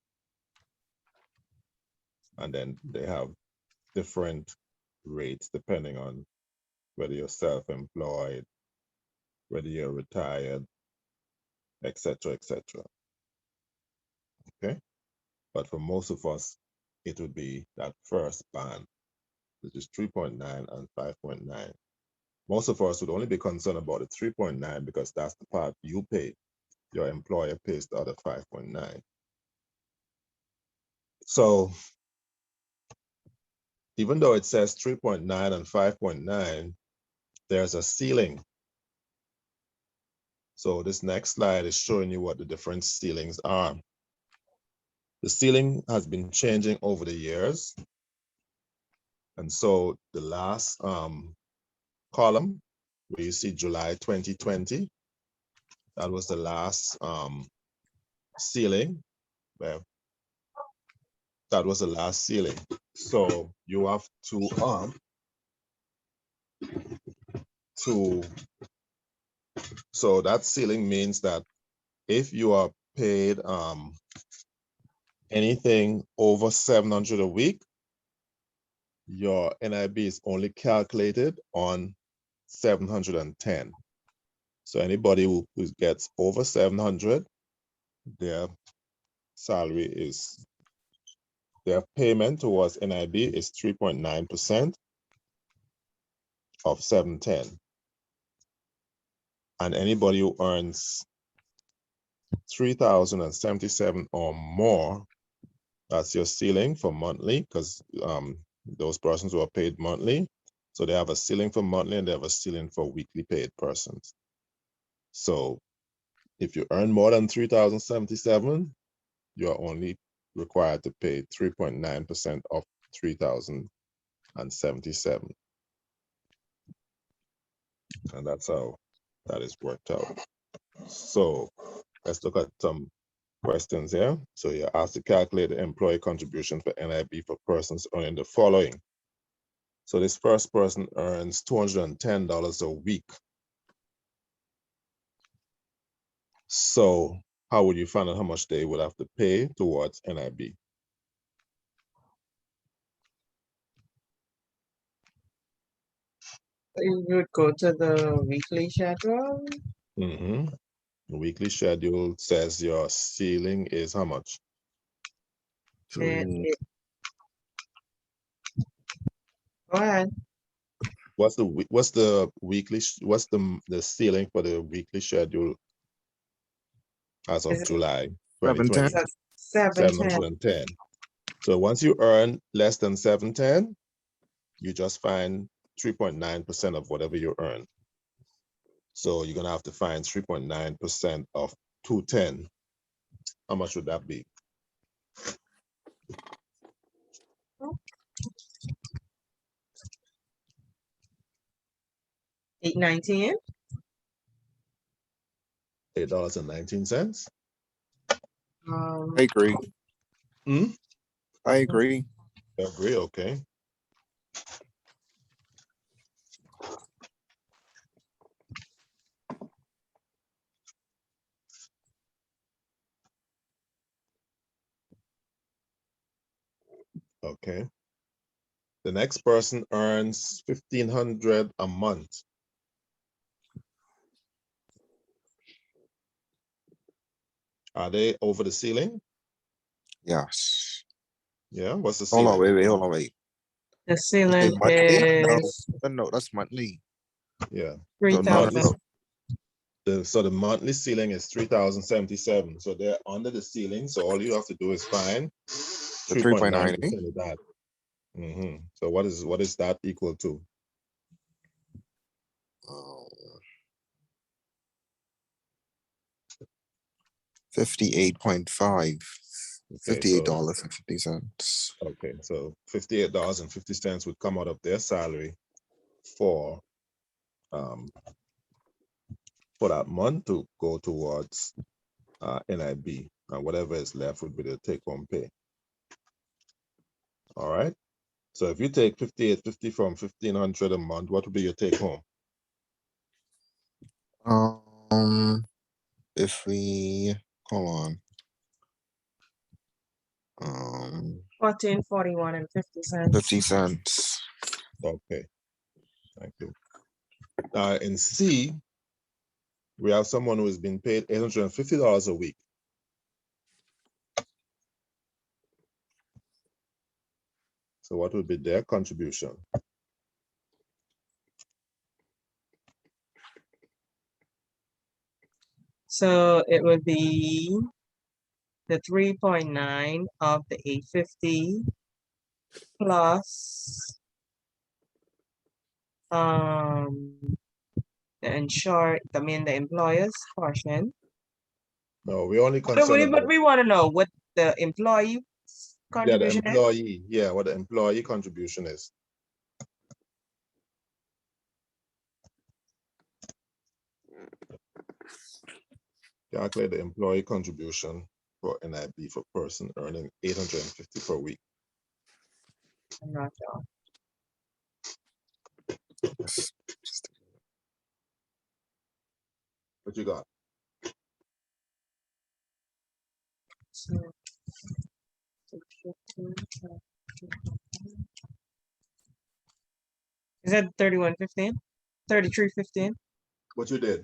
And then they have different rates depending on whether you're self-employed, whether you're retired, etc., etc. Okay, but for most of us, it would be that first band, which is 3.9 and 5.9. Most of us would only be concerned about the 3.9 because that's the part you pay. Your employer pays the other 5.9. So even though it says 3.9 and 5.9, there's a ceiling. So this next slide is showing you what the different ceilings are. The ceiling has been changing over the years. And so the last column, where you see July 2020, that was the last ceiling. Well, that was the last ceiling. So you have to so that ceiling means that if you are paid anything over 700 a week, your NIB is only calculated on 710. So anybody who gets over 700, their salary is, their payment towards NIB is 3.9% of 710. And anybody who earns 3,077 or more, that's your ceiling for monthly, because those persons who are paid monthly, so they have a ceiling for monthly and they have a ceiling for weekly paid persons. So if you earn more than 3,077, you're only required to pay 3.9% of 3,077. And that's how that is worked out. So let's look at some questions here. So you're asked to calculate the employee contribution for NIB for persons earning the following. So this first person earns $210 a week. So how would you find out how much they would have to pay towards NIB? You would go to the weekly schedule. The weekly schedule says your ceiling is how much? And go ahead. What's the weekly, what's the ceiling for the weekly schedule as of Is it- July 710. 2020? 710. 710. So once you earn less than 710, you just find 3.9% of whatever you earn. So you're gonna have to find 3.9% of 210. How much would that be? $8.19. $8.19. I agree. Hmm? I agree. I agree, okay. Okay. The next person earns $1,500 a month. Are they over the ceiling? Yes. Yeah, what's the Hold on, ceiling? wait, hold on, wait. The You say ceiling monthly? is No, that's monthly. Yeah. three So not monthly- thousand. So the monthly ceiling is 3,077. So they're under the ceiling. So all you have to do is find the 3.9, 3.9% of that. So what is that equal to? 58.5. Okay, so $58.50. okay, so $58.50 would come out of their salary for that month to go towards NIB, and whatever is left would be the take-home pay. All right. So if you take 58.50 from 1,500 a month, what would be your take-home? If we hold on, 1441 and 50 cents. 50 cents. Okay, thank you. Now in C, we have someone who is being paid $850 a week. So what would be their contribution? So it would be the 3.9 of the 850 plus the insured, I mean the employer's portion. No, we only But concerned about we want to know what the employee the contribution is. employee. Yeah, what the employee contribution is. Calculate the employee contribution for NIB for person earning $850 per week. I'm not sure. What you got? So, is that 31.15? 33.15? What you did?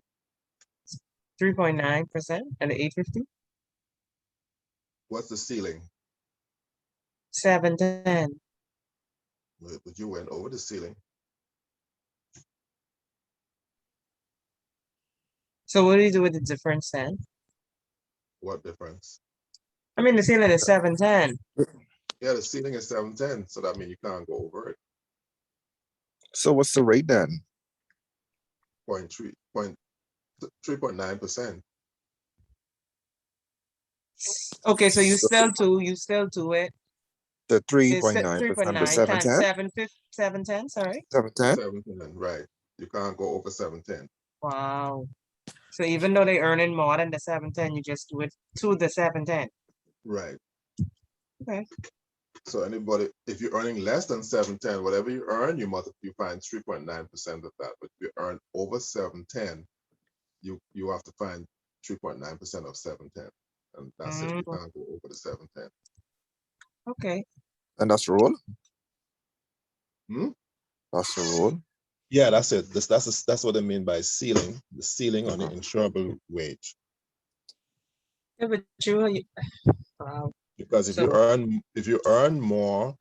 3.9% and the 850? What's the ceiling? 710. But you went over the ceiling. So what do you do with the difference then? What difference? I mean the ceiling is 710. Yeah, the ceiling is 710, so that means you can't go over it. So what's the rate then? 3.9%. Okay, so you still do it. The It's 3.9%, the 3.9 times 710? 710, sorry. 710? 710, right. You can't go over 710. Wow. So even though they're earning more than the 710, you just do it to the 710. Right. Okay. So anybody, if you're earning less than 710, whatever you earn, you find 3.9% of that. But if you earn over 710, you have to find 3.9% of 710. And that's it. You can't go over the 710. Okay. And that's the rule? Hmm? That's the rule? Yeah, that's it. That's what I mean by ceiling, the ceiling on the insurable wage. Yeah, but wow. Because if you So- earn more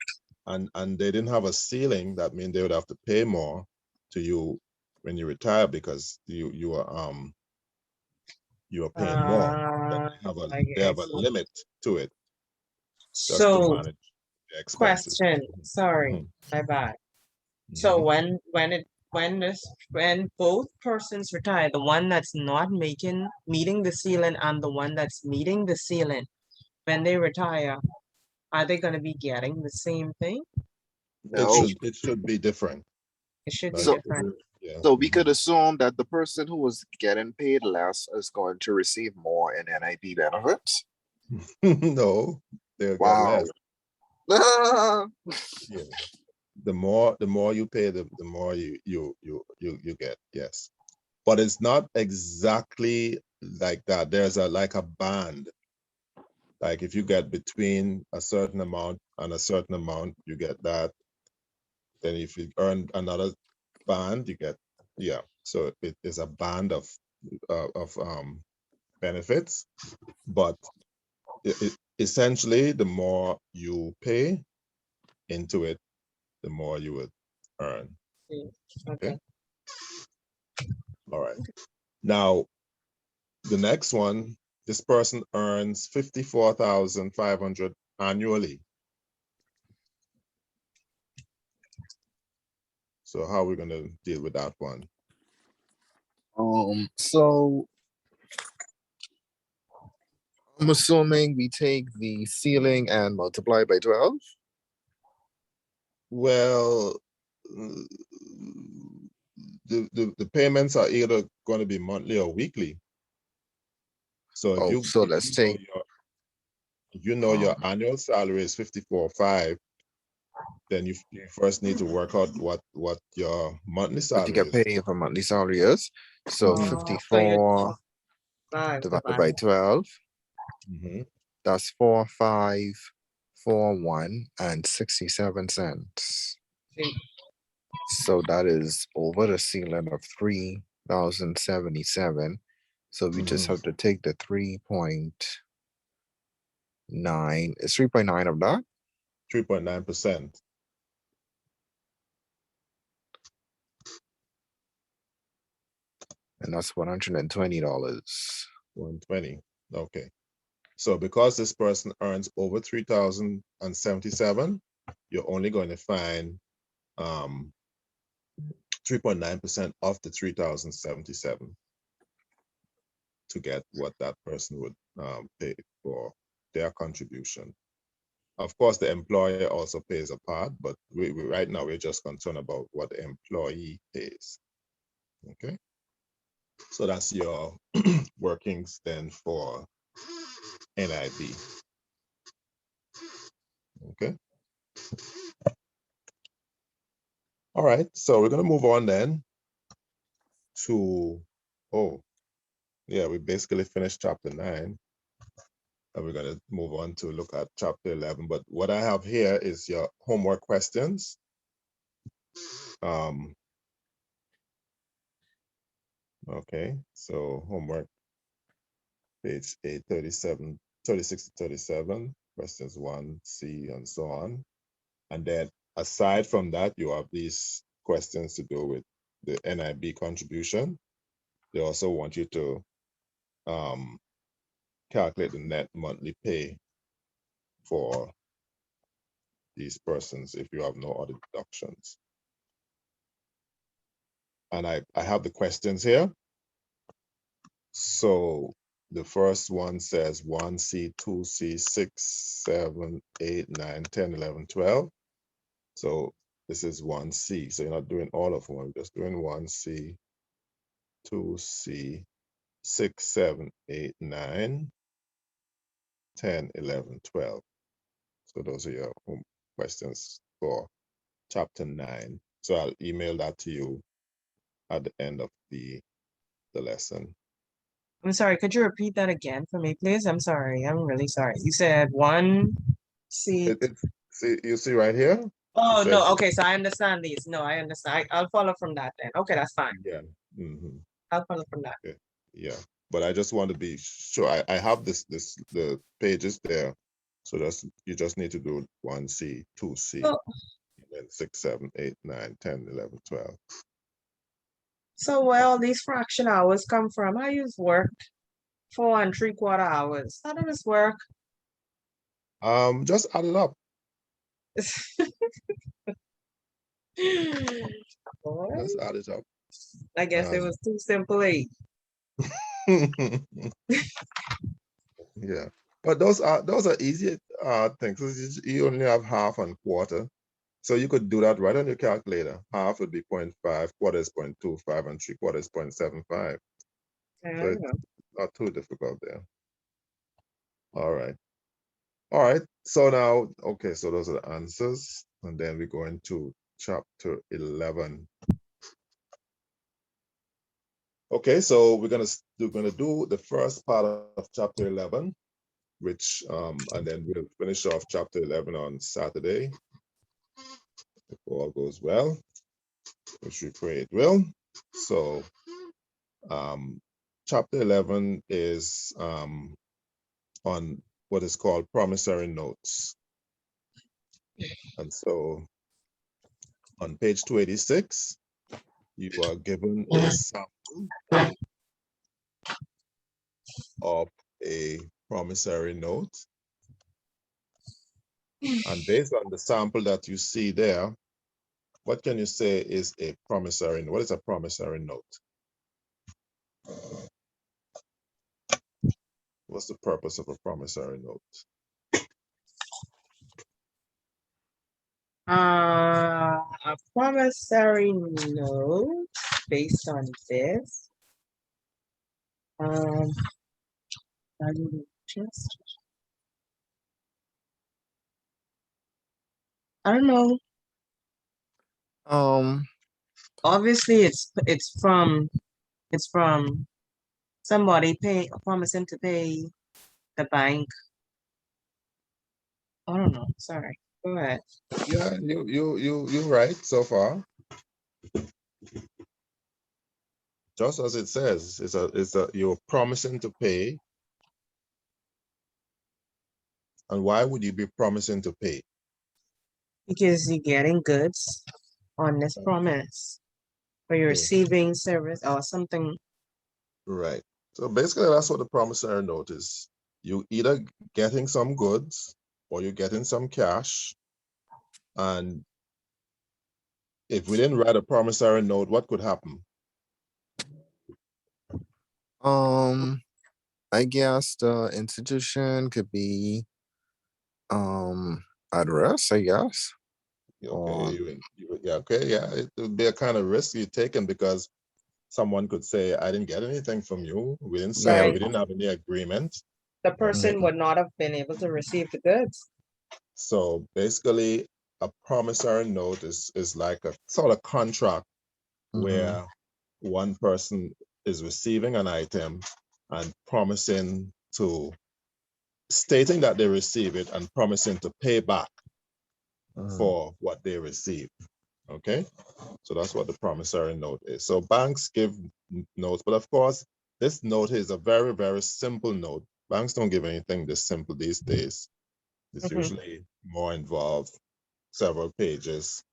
and they didn't have a ceiling, that means they would have to pay more to you when you retire because you are paying more. They have a limit to it just to So manage the expenses. question, sorry, my bad. So when both persons retire, the one that's not meeting the ceiling and the one that's meeting the ceiling, when they retire, are they gonna be getting the same thing? No. It should be different. It should be So- different. Yeah. So we could assume that the person who was getting paid less is going to receive more in NIB benefits? No, they'll get Wow. less. Yeah. The more you pay, the more you get. Yes, but it's not exactly like that. There's like a band. Like if you get between a certain amount and a certain amount, you get that. Then if you earn another band, you get, yeah. So it is a band of benefits, but essentially, the more you pay into it, the more you would earn. Okay. All right. Now, the next one, this person earns 54,500 annually. So how are we going to deal with that one? So I'm assuming we take the ceiling and multiply by 12. Well, the payments are either going to be monthly or weekly. So if Oh, you so if let's you take know your annual salary is 54,500, then you first need to work out what your monthly what salary you get is. paid for monthly salary is. So Mhm. So 54 5 divided by 12. Mhm. That's 4,541 and 67 cents. So that is over the ceiling of 3,077. So we just Mhm. have to take the 3.9. It's 3.9 of that. 3.9%. And that's $120. 120. Okay. So because this person earns over 3,077, you're only going to find 3.9% of the 3,077 to get what that person would pay for their contribution. Of course, the employer also pays a part, but we right now we're just concerned about what the employee pays. Okay, so that's your workings then for NIB. Okay. All right, so we're gonna move on then to, oh, yeah, we basically finished chapter 9. And we're gonna move on to look at chapter 11. But what I have here is your homework questions. Okay, so homework, page 837, 36 to 37, questions 1C and so on. And then aside from that, you have these questions to do with the NIB contribution. They also want you to calculate the net monthly pay for these persons if you have no other deductions. And I have the questions here. So the first one says 1C, 2C, 6, 7, 8, 9, 10, 11, 12. So this is 1C. So you're not doing all of them, you're just doing 1C, 2C, 6, 7, 8, 9, 10, 11, 12. So those are your questions for chapter 9. So I'll email that to you at the end of the lesson. I'm sorry, could you repeat that again for me, please? I'm sorry. I'm really sorry. You said 1C. See, you see right here? Oh, It no. says, Okay, so I understand these. No, I understand. I'll follow from that then. Okay, that's fine. yeah. Mhm. I'll follow from that. Yeah, but I just want to be sure. I have the pages there, so you just need to do 1C, 2C, So, and then 6, 7, 8, 9, 10, 11, 12. so where all these fraction hours come from? I use work 4 3/4 hours. How does this work? Just add it up. Boy, Just add it up. I guess it was too simple. Yeah, but those are easy things. You only have half and quarter, so you could do that right on your calculator. Half would be 0.5, quarter is 0.25, and 3/4 is 0.75. So it's not too difficult there. All right. All right. So now, okay, so those are the answers. And then we go into chapter 11. Okay, so we're gonna do the first part of chapter 11, which and then we'll finish off chapter 11 on Saturday, if all goes well, which we pray it will. So chapter 11 is on what is called promissory notes. And so on page 286, you are given a sample of a promissory note. And based on the sample that you see there, what can you say is a promissory note? What is a promissory note? What's the purpose of a promissory note? A promissory note based on this. I mean, I don't know. Obviously, it's from somebody promising to pay the bank. I don't know. Sorry. Go ahead. Yeah, you're right so far. Just as it says, you're promising to pay. And why would you be promising to pay? Because you're getting goods on this promise, or you're Okay. receiving service or something. Right. So basically, that's what the promissory note is. You either getting some goods or you're getting some cash. And if we didn't write a promissory note, what could happen? I guess the institution could be at risk, I guess. Okay, yeah, it would be a kind of risk you're taking because someone could say, I didn't get anything from you. We didn't sign, Right. we didn't have any agreement. The person Okay. would not have been able to receive the goods. So basically, a promissory note is like a sort of contract where one person is receiving an item and promising to, stating that they receive it and promising to pay back for what they receive. Okay, so that's what the promissory note is. So banks give notes, but of course, this note is a very, very simple note. Banks don't give anything this simple these days. It's usually more involved, several pages.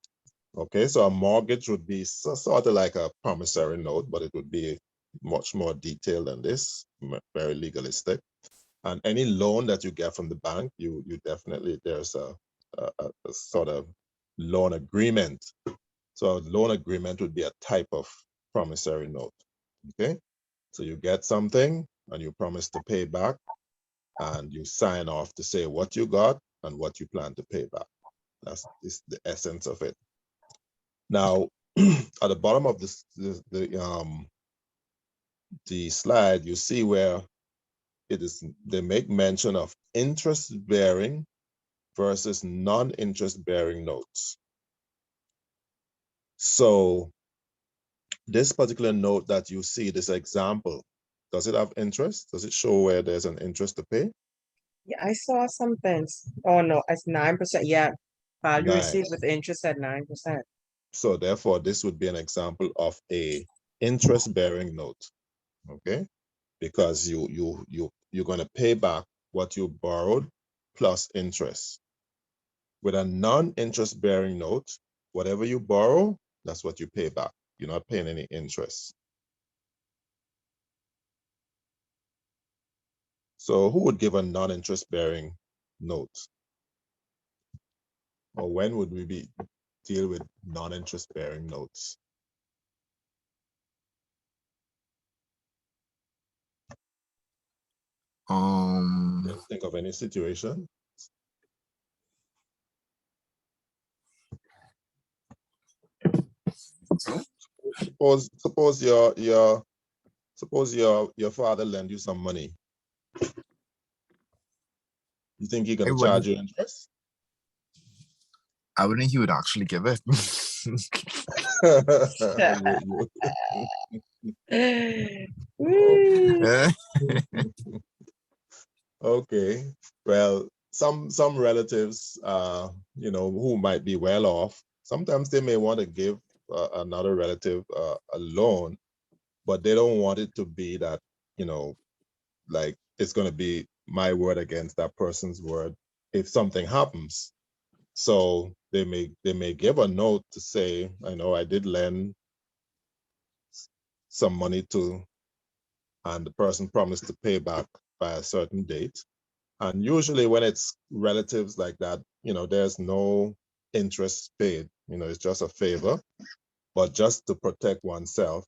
Okay, so a mortgage would be sort of like a promissory note, but it would be much more detailed than this, very legalistic. And any loan that you get from the bank, you definitely, there's a sort of loan agreement. So a loan agreement would be a type of promissory note. Okay, so you get something and you promise to pay back, and you sign off to say what you got and what you plan to pay back. That's the essence of it. Now, at the bottom of the slide, you see where they make mention of interest-bearing versus non-interest-bearing notes. So this particular note that you see, this example, does it have interest? Does it show where there's an interest to pay? Yeah, I saw some things. Oh no, it's 9%. Yeah, value Nine. received with interest at 9%. So therefore, this would be an example of a interest-bearing note. Okay, because you're going to pay back what you borrowed plus interest. With a non-interest bearing note, whatever you borrow, that's what you pay back. You're not paying any interest. So who would give a non-interest bearing note? Or when would we deal with non-interest bearing notes? Just think of any situation. Suppose your father lend you some money. You think he's gonna charge you interest? I wouldn't think he would actually give it. Okay, well, some relatives, who might be well off, sometimes they may want to give another relative a loan, but they don't want it to be that, like it's going to be my word against that person's word if something happens. So they may give a note to say, I know I did lend some money to, and the person promised to pay back by a certain date. And usually when it's relatives like that, there's no interest paid, it's just a favor. But just to protect oneself,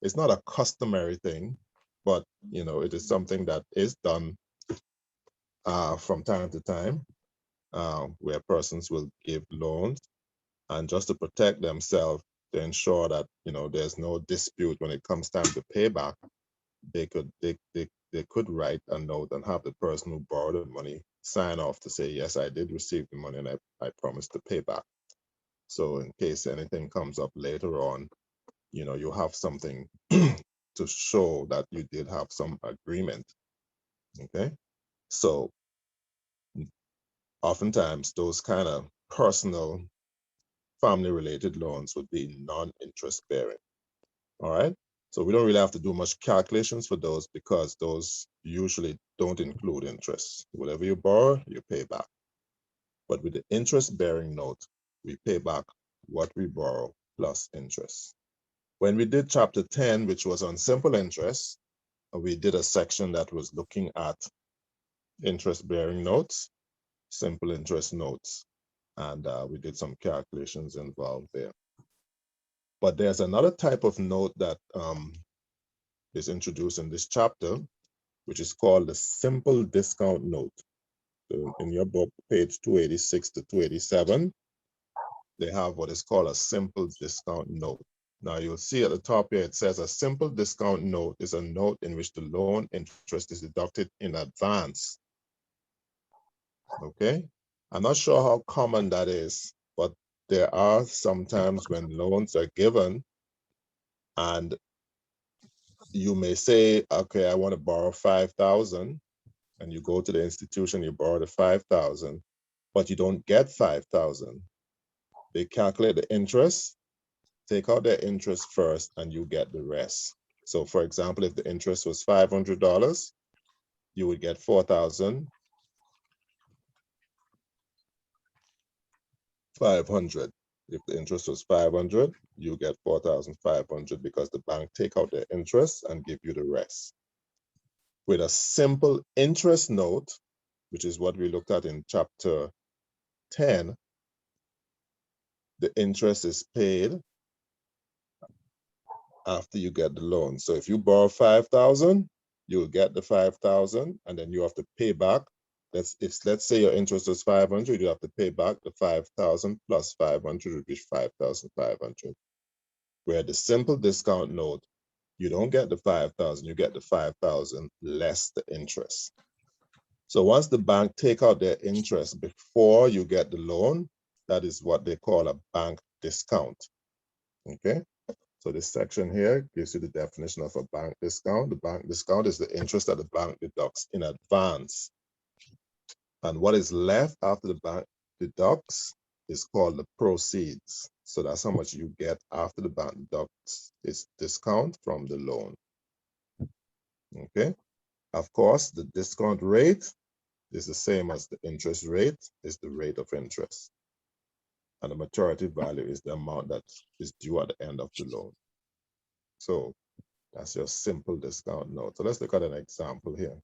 it's not a customary thing, but it is something that is done from time to time, where persons will give loans, and just to protect themselves, to ensure that there's no dispute when it comes time to pay back. They could write a note and have the person who borrowed the money sign off to say, yes, I did receive the money and I promised to pay back. So in case anything comes up later on, you have something to show that you did have some agreement. Okay. So oftentimes those kind of personal family related loans would be non-interest bearing. All right. So we don't really have to do much calculations for those because those usually don't include interest. Whatever you borrow, you pay back. But with the interest bearing note, we pay back what we borrow plus interest. When we did chapter 10, which was on simple interest, we did a section that was looking at interest bearing notes, simple interest notes, and we did some calculations involved there. But there's another type of note that is introduced in this chapter, which is called the simple discount note. So in your book, page 286 to 287, they have what is called a simple discount note. Now you'll see at the top here, it says a simple discount note is a note in which the loan interest is deducted in advance. Okay, I'm not sure how common that is, but there are sometimes when loans are given and you may say, okay, I want to borrow 5,000, and you go to the institution, you borrow the 5,000, but you don't get 5,000. They calculate the interest, take out their interest first, and you get the rest. So for example, if the interest was $500, you would get 4,500. If the interest was 500, you get 4,500 because the bank take out their interest and give you the rest. With a simple interest note, which is what we looked at in chapter 10, the interest is paid after you get the loan. So if you borrow 5,000, you'll get the 5,000 and then you have to pay back. Let's say your interest is 500, you have to pay back the 5,000 plus 500 would be 5,500. Where the simple discount note, you don't get the 5,000, you get the 5,000 less the interest. So once the bank take out their interest before you get the loan, that is what they call a bank discount. Okay. So this section here gives you the definition of a bank discount. The bank discount is the interest that the bank deducts in advance. And what is left after the bank deducts is called the proceeds. So that's how much you get after the bank deducts its discount from the loan. Okay. Of course, the discount rate is the same as the interest rate, is the rate of interest. And the maturity value is the amount that is due at the end of the loan. So that's your simple discount note. So let's look at an example here.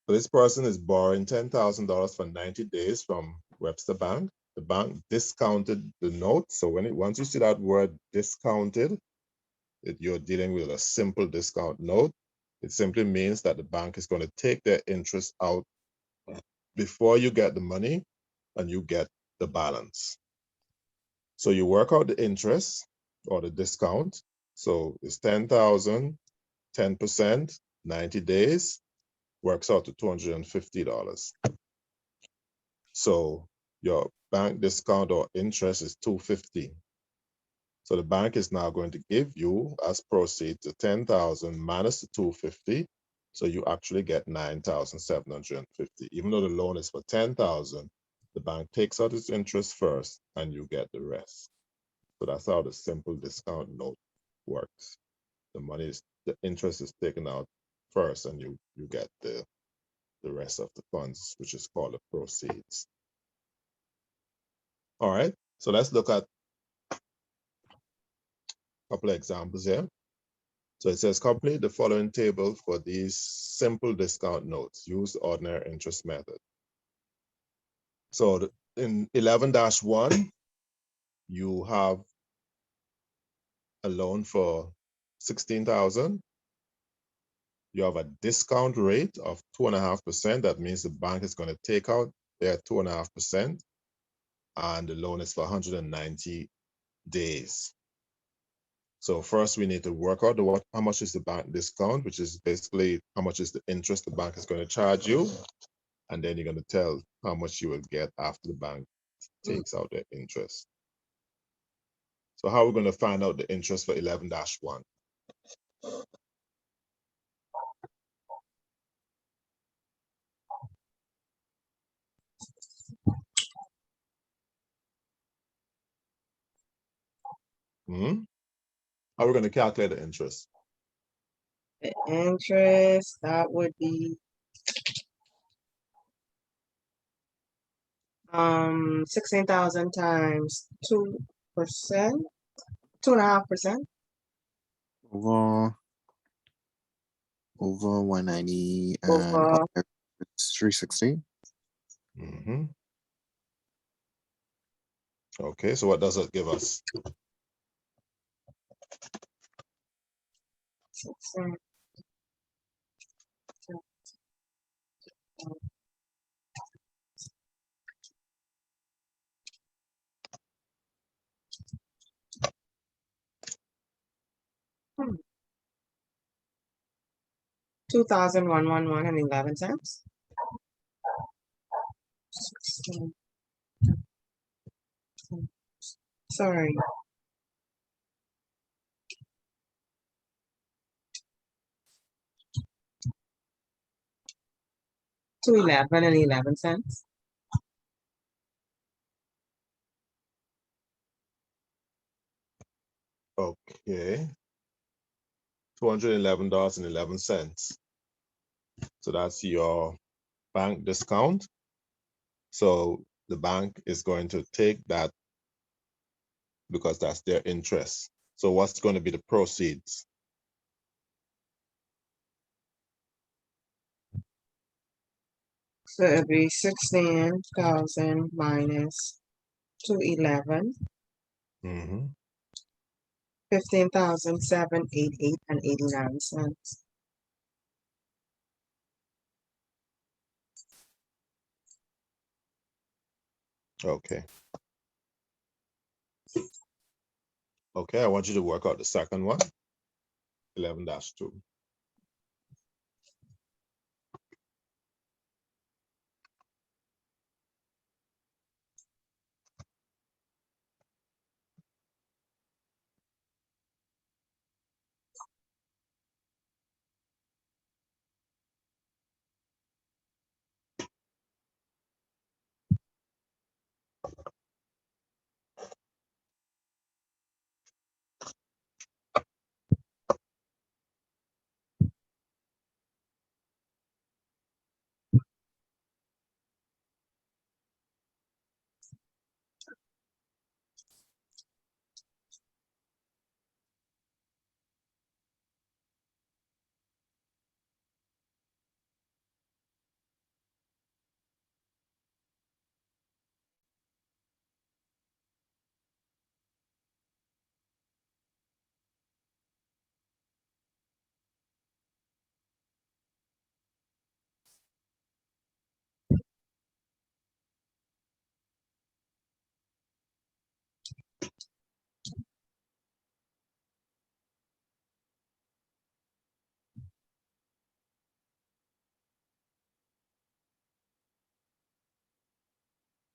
So this person is borrowing $10,000 for 90 days from Webster Bank. The bank discounted the note. So once you see that word discounted, you're dealing with a simple discount note. It simply means that the bank is going to take their interest out before you get the money and you get the balance. So you work out the interest or the discount. So it's 10,000, 10%, 90 days, works out to $250. So your bank discount or interest is $250. So the bank is now going to give you as proceeds the 10,000 minus the $250. So you actually get $9,750. Even though the loan is for 10,000, the bank takes out its interest first and you get the rest. So that's how the simple discount note works. The interest is taken out first and you get the the rest of the funds, which is called the proceeds. All right, so let's look at a couple of examples here. So it says complete the following table for these simple discount notes. Use the ordinary interest method. So in 11-1, you have a loan for 16,000. You have a discount rate of 2.5%. That means the bank is going to take out their 2.5%, and the loan is for 190 days. So first we need to work out how much is the bank discount, which is basically how much is the interest the bank is going to charge you. And then you're going to tell how much you will get after the bank takes out their interest. So how are we going to find out the interest for 11-1? How are we going to calculate the interest? The interest, that would be 16,000 times 2%, 2.5%. Over 190 and Over it's 360. Okay, so what does it give us? 16. 2,111 cents. 16. Sorry. 211 cents. Okay, $211.11. So that's your bank discount. So the bank is going to take that because that's their interest. So what's going to be the proceeds? So it'd be 16,000 minus 211. 15,788 and 89 cents. Okay. Okay, I want you to work out the second one, 11-2.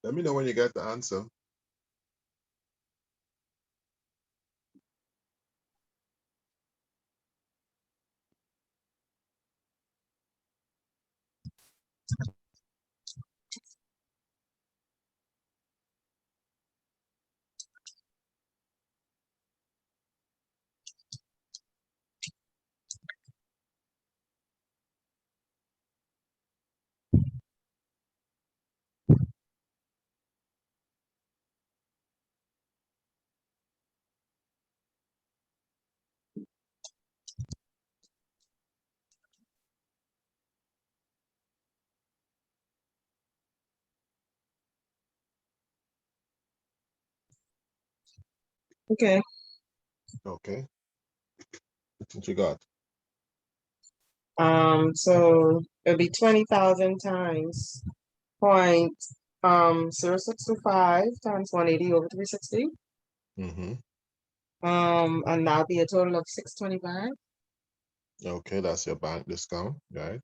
Let me know when you get the answer. Okay, Okay. What you got? so it'll be 20,000 times point 0625 times 180 over 360. Mm-hmm. And that'll be a total of 625. Okay, that's your bank discount, right?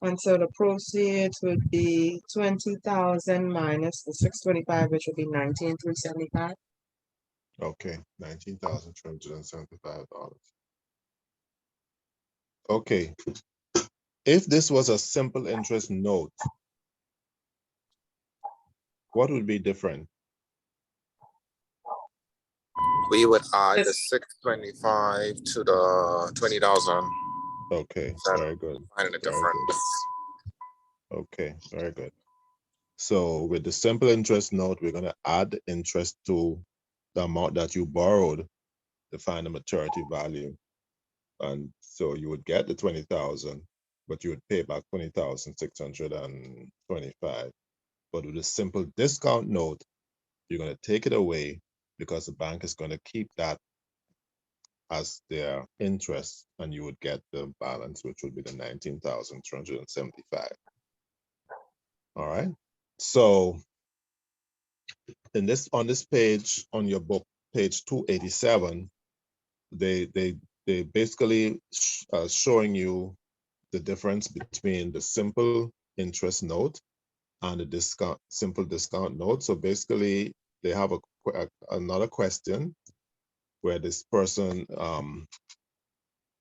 And so the proceeds would be 20,000 minus the 625, which would be 19,375. Okay, $19,375. Okay, if this was a simple interest note, what would be different? We would add the Yes. 625 to the 20,000. Okay, very good. Finding the Very good. difference. Okay, very good. So with the simple interest note, we're going to add the interest to the amount that you borrowed to find the maturity value. And so you would get the 20,000, but you would pay back 20,625. But with a simple discount note, you're going to take it away because the bank is going to keep that as their interest, and you would get the balance, which would be the 19,375. All right. So in this, on this page, on your book, page 287, they basically showing you the difference between the simple interest note and the simple discount note. So basically, they have another question where this person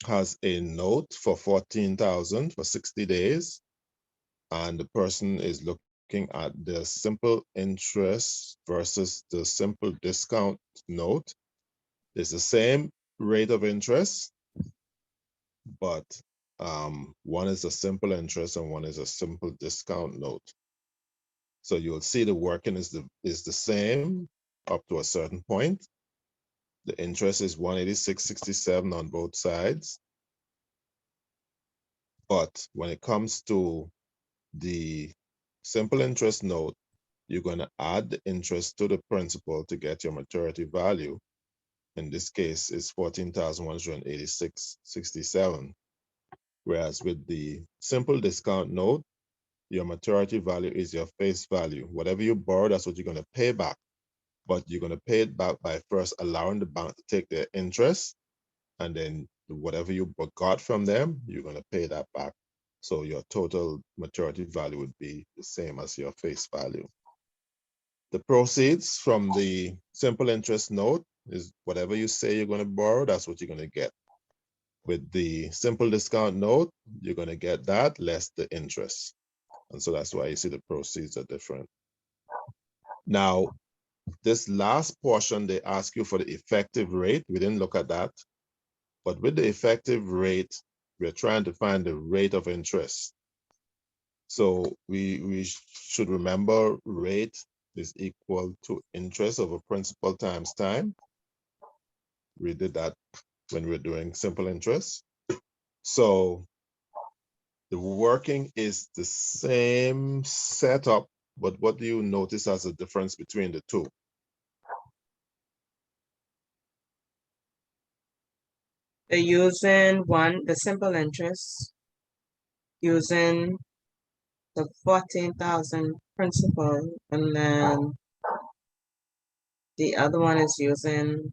has a note for 14,000 for 60 days, and the person is looking at the simple interest versus the simple discount note. It's the same rate of interest, but one is a simple interest and one is a simple discount note. So you'll see the working is the same up to a certain point. The interest is 186.67 on both sides. But when it comes to the simple interest note, you're going to add the interest to the principal to get your maturity value. In this case, it's 14,186.67. Whereas with the simple discount note, your maturity value is your face value. Whatever you borrow, that's what you're going to pay back. But you're going to pay it back by first allowing the bank to take their interest, and then whatever you got from them, you're going to pay that back. So your total maturity value would be the same as your face value. The proceeds from the simple interest note is whatever you say you're going to borrow, that's what you're going to get. With the simple discount note, you're going to get that less the interest. And so that's why you see the proceeds are different. Now, this last portion, they ask you for the effective rate. We didn't look at that. But with the effective rate, we're trying to find the rate of interest. So we should remember rate is equal to interest over principal times time. We did that when we're doing simple interest. So the working is the same setup, but what do you notice as a difference between the two? They're using the simple interest, using the 14,000 principal, and then the other one is using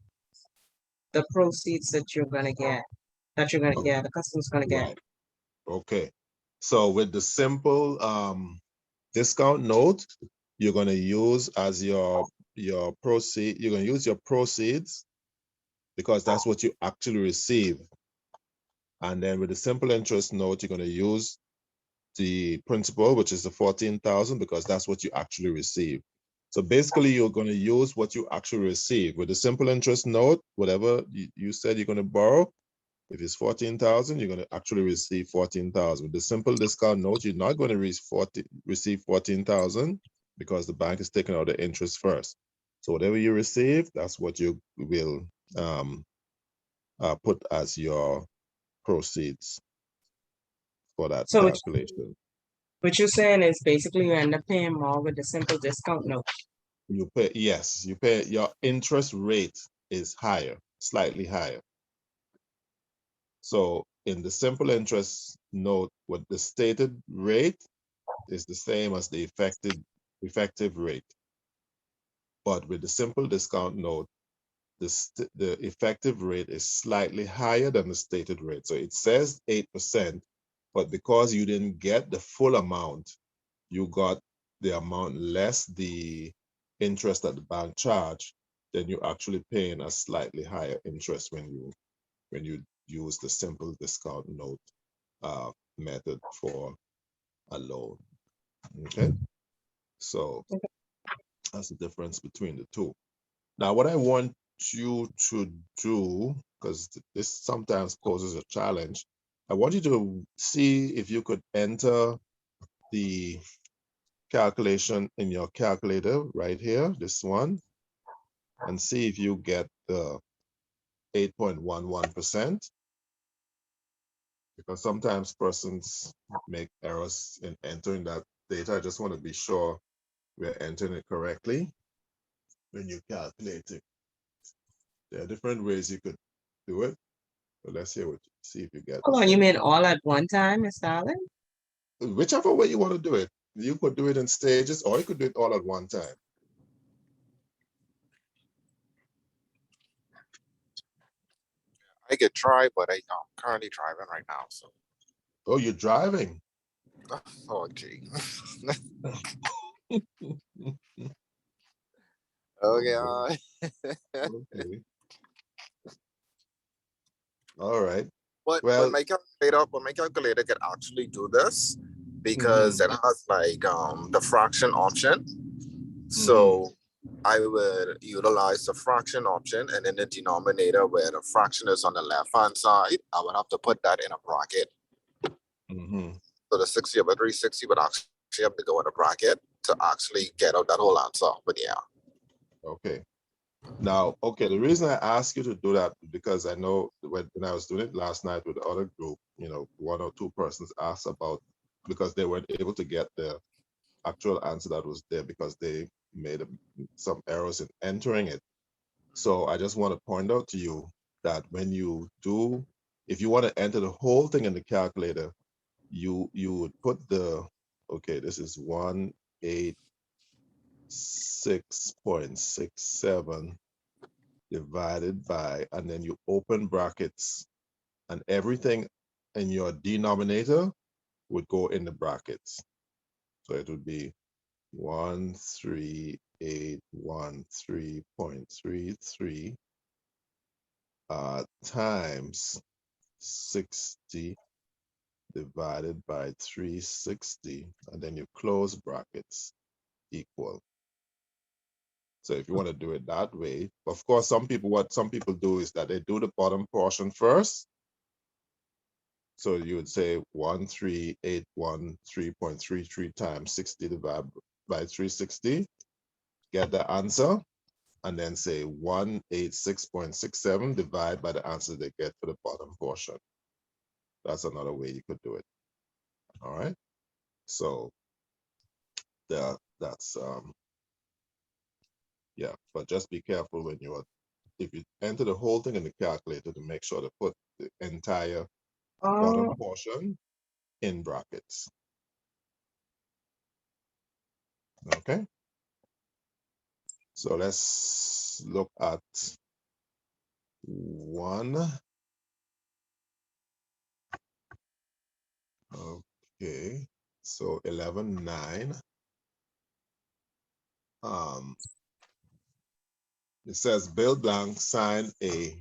the proceeds that you're gonna get, the customer's gonna get. Right. Okay. So with the simple discount note, you're going to use as your proceed. You're going to use your proceeds because that's what you actually receive. And then with the simple interest note, you're going to use the principal, which is the 14,000, because that's what you actually receive. So basically, you're going to use what you actually receive. With the simple interest note, whatever you said you're going to borrow, if it's 14,000, you're going to actually receive 14,000. With the simple discount note, you're not going to receive 14,000 because the bank is taking out the interest first. So whatever you receive, that's what you will put as your proceeds for that So calculation. what you're saying is basically you end up paying more with the simple discount note. You pay, yes, you pay, your interest rate is higher, slightly higher. So in the simple interest note, what the stated rate is the same as the effective rate. But with the simple discount note, the effective rate is slightly higher than the stated rate. So it says 8%, but because you didn't get the full amount, you got the amount less the interest that the bank charge, then you're actually paying a slightly higher interest when you use the simple discount note method for a loan. Okay, so that's the difference between the two. Now, what I want you to do, because this sometimes poses a challenge, I want you to see if you could enter the calculation in your calculator right here, this one, and see if you get the 8.11%, because sometimes persons make errors in entering that data. I just want to be sure we're entering it correctly when you calculate it. There are different ways you could do it, but let's see if you get the Hold on, you same. mean all at one time, Mr. Allen? Whichever way you want to do it. You could do it in stages, or you could do it all at one time. I could try, but I'm currently driving right now. So, Oh, you're driving. oh gee. Okay. Okay. All right. But Well, my calculator can actually do this because it has like the fraction option. So I would utilize the fraction option, and in the denominator where the fraction is on the left hand side, I would have to put that in a bracket. So the 60 over 360 would actually have to go in a bracket to actually get out that whole answer. But yeah. okay. Now, okay, the reason I asked you to do that, because I know when I was doing it last night with the other group, one or two persons asked about, because they weren't able to get the actual answer that was there because they made some errors in entering it. So I just want to point out to you that when you do, if you want to enter the whole thing in the calculator, you would put okay, this is 186.67 divided by, and then you open brackets, and everything in your denominator would go in the brackets. So it would be 13813.33 times 60 divided by 360, and then you close brackets equal. So if you want to do it that way, of course, what some people do is that they do the bottom portion first. So you would say 13813.33 times 60 divided by 360, get the answer, and then say 186.67 divided by the answer they get for the bottom portion. That's another way you could do it. All right. So that's yeah, but just be careful when if you enter the whole thing in the calculator, to make sure to put the entire bottom portion in brackets. Okay. So let's look at one. Okay. So 11.9. It says Bill Blank signed a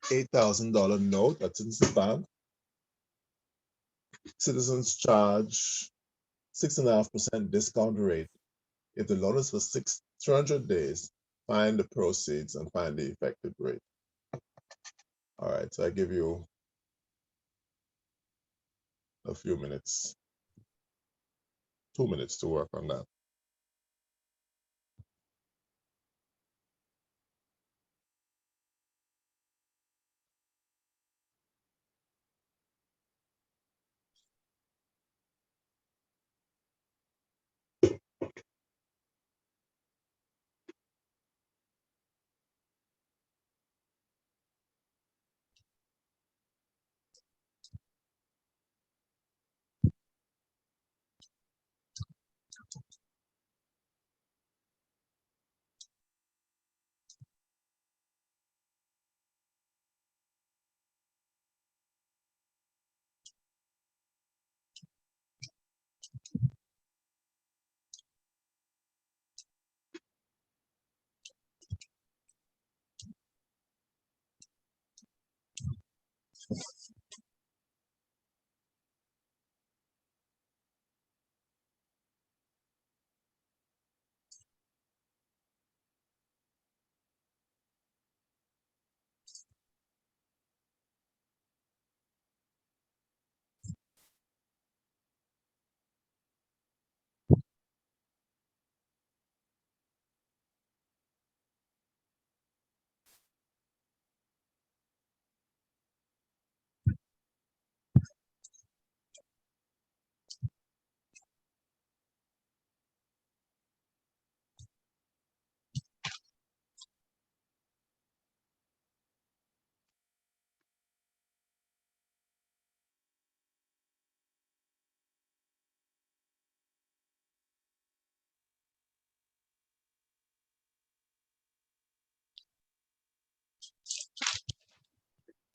$8,000 note at Citizens Bank. Citizens charge 6.5% discount rate. If the loan is for 300 days, find the proceeds and find the effective rate. All right, so I give you a few minutes, 2 minutes to work on that.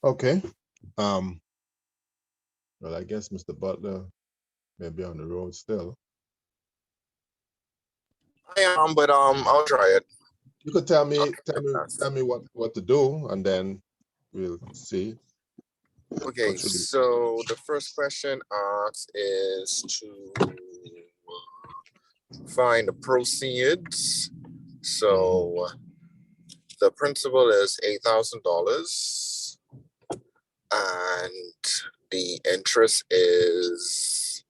Okay. Well, I guess Mr. Butler may be on the road still. I am, but I'll try it. You could tell me, Okay, tell me what to do, and then we'll see. Okay, What should we- so the first question asked is to find the proceeds. So the principal is $8,000, and the interest is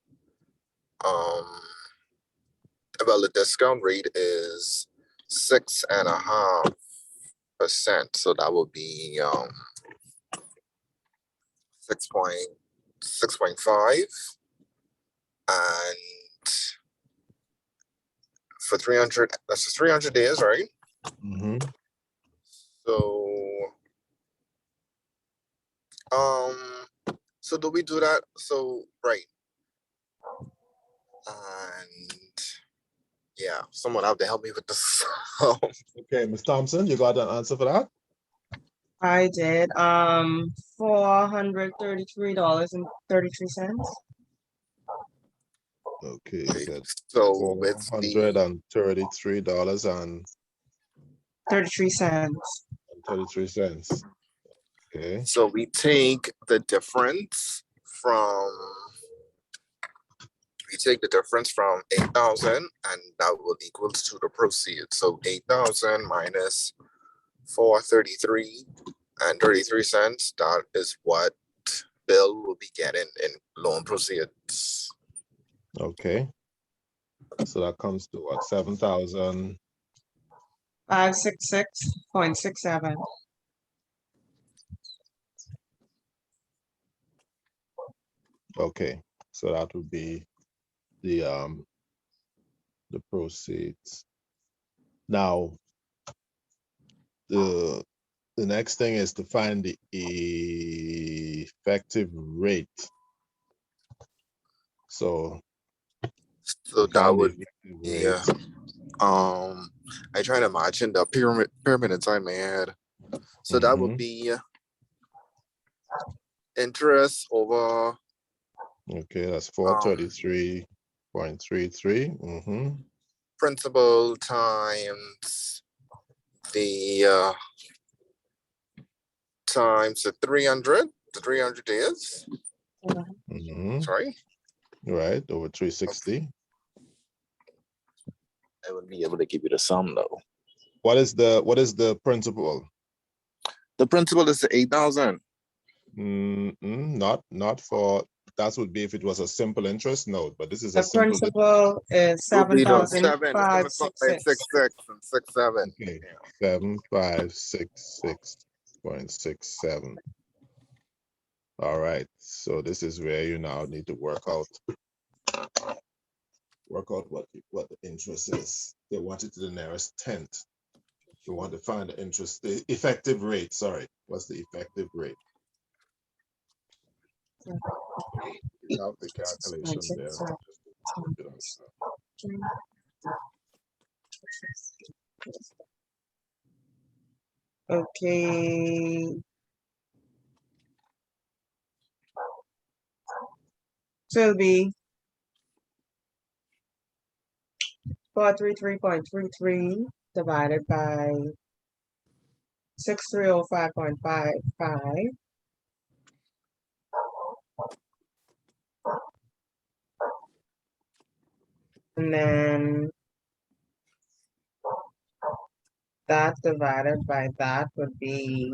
well, the discount rate is 6.5%. So that would be 6.5, and for 300, that's just 300 days, right? Mhm. So do we do that? So right, and yeah, someone have to help me with this. Okay, Ms. Thompson, you got an answer for that? I did, $433.33. Okay, you said So it's the $433.33. 33 cents. Okay, so we take the difference from 8,000, and that will equal to the proceeds. So 8,000 minus 433.33. That is what Bill will be getting in loan proceeds. okay. So that comes to what, 7,000? 566.67. Okay, so that would be the proceeds. Now, the next thing is to find the effective rate. So So to that find the would effective be rate, I try to imagine the pyramid inside my head. So that would Mhm. be interest over Okay, that's 433.33. principal times the times the 300 days. Sorry, Right, over 360. I wouldn't be able to give you the sum though. What is the principal? The principal is 8,000. Not for, that would be if it was a simple interest note, but this is a The simple. principal is Would be the 7,566. 7.566 and 67. Okay, 7,566.67. All right, so this is where you now need to work out what the interest is. They want it to the nearest tenth. You want to find the interest, the effective rate. Sorry, what's the effective rate? You have the calculation there. Okay. So it'll be 433.33 divided by 6305.55. And then that divided by that would be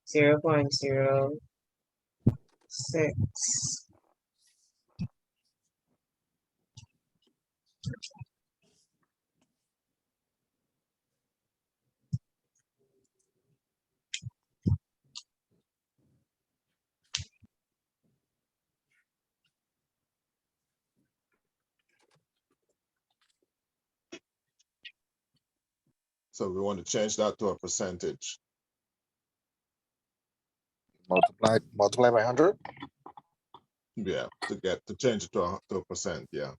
0.06. So we want to change that to a percentage. Multiply by 100. Yeah, to change it to a percent. Yeah.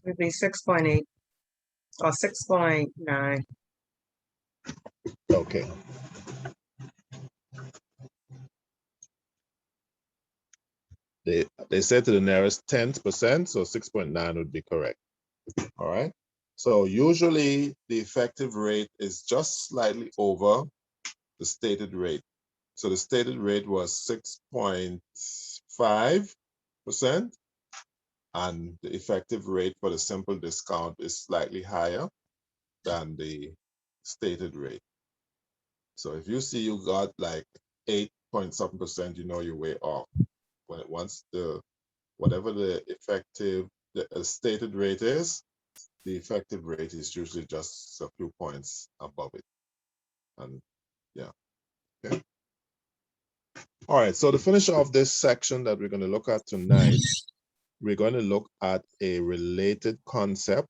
Would be 6.8 or 6.9. Okay. They said to the nearest 10%, so 6.9 would be correct. All right. So usually the effective rate is just slightly over the stated rate. So the stated rate was 6.5%, and the effective rate for the simple discount is slightly higher than the stated rate. So if you see you got like 8 point something percent, you know you're way off. When once whatever the stated rate is, the effective rate is usually just a few points above it. And yeah, okay. All right, so to finish off this section that we're going to look at tonight, we're going to look at a related concept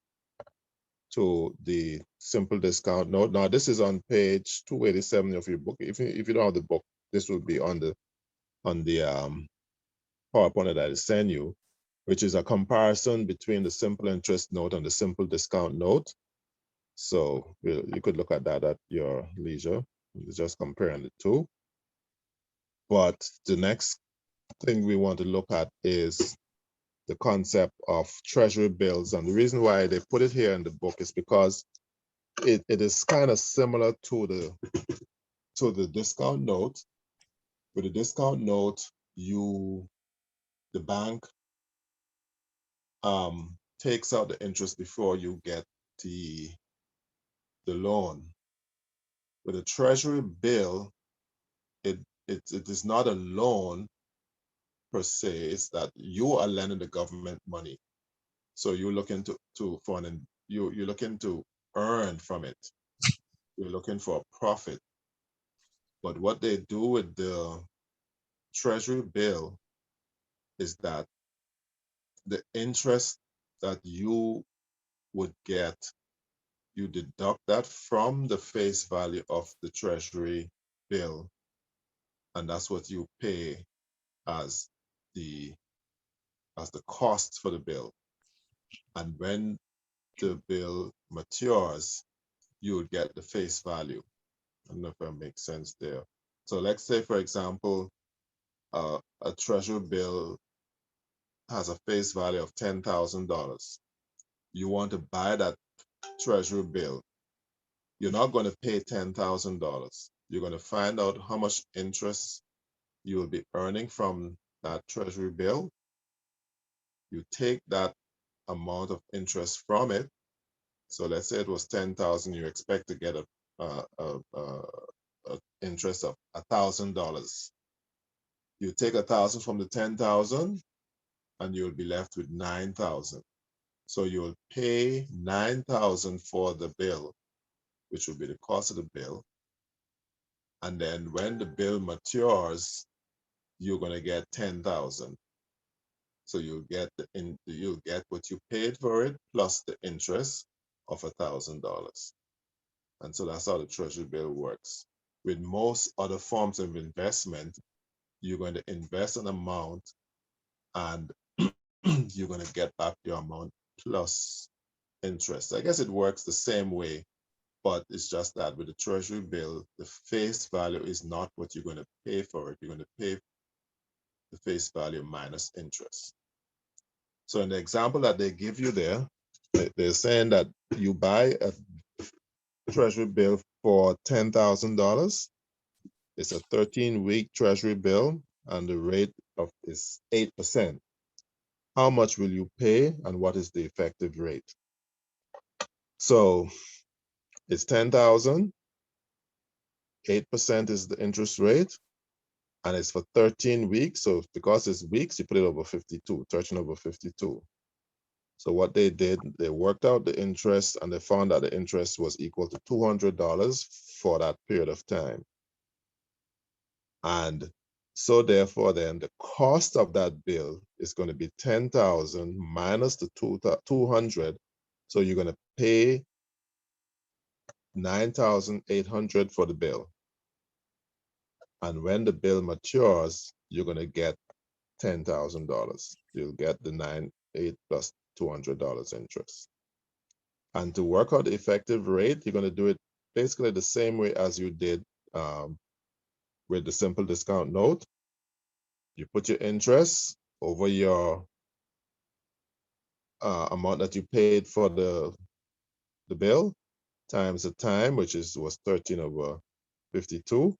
to the simple discount note. Now, this is on page 287 of your book. If you don't have the book, this will be on the PowerPoint that I send you, which is a comparison between the simple interest note and the simple discount note. So you could look at that at your leisure. It's just comparing the two. But the next thing we want to look at is the concept of treasury bills. And the reason why they put it here in the book is because it is kind of similar to the discount note. With the discount note, the bank takes out the interest before you get the loan. With a treasury bill, it is not a loan per se. It's that you are lending the government money, so you're looking you're looking to earn from it. You're looking for a profit. But what they do with the treasury bill is that the interest that you would get, you deduct that from the face value of the treasury bill, and that's what you pay as the cost for the bill. And when the bill matures, you would get the face value. I don't know if that makes sense there. So let's say, for example, a treasury bill has a face value of $10,000. You want to buy that treasury bill. You're not going to pay $10,000. You're going to find out how much interest you will be earning from that treasury bill. You take that amount of interest from it. So let's say it was 10,000. You expect to get a interest of $1,000. You take 1,000 from the 10,000, and you'll be left with 9,000. So you'll pay 9,000 for the bill, which will be the cost of the bill. And then when the bill matures, you're going to get 10,000. So you'll get what you paid for it plus the interest of $1,000. And so that's how the treasury bill works. With most other forms of investment, you're going to invest an amount and you're going to get back your amount plus interest. I guess it works the same way, but it's just that with the treasury bill, the face value is not what you're going to pay for it. You're going to pay the face value minus interest. So in the example that they give you there, they're saying that you buy a treasury bill for $10,000. It's a 13-week treasury bill, and the rate is 8%. How much will you pay, and what is the effective rate? So it's 10,000. 8% is the interest rate, and it's for 13 weeks. So because it's weeks, you put it over 52, 13 over 52. So what they did, they worked out the interest, and they found that the interest was equal to $200 for that period of time. And so therefore then the cost of that bill is going to be 10,000 minus the 200. So you're going to pay 9,800 for the bill. And when the bill matures, you're going to get $10,000. You'll get the 9,800 plus $200 interest. And to work out the effective rate, you're going to do it basically the same way as you did with the simple discount note. You put your interest over your amount that you paid for the bill times the time, which was 13/52,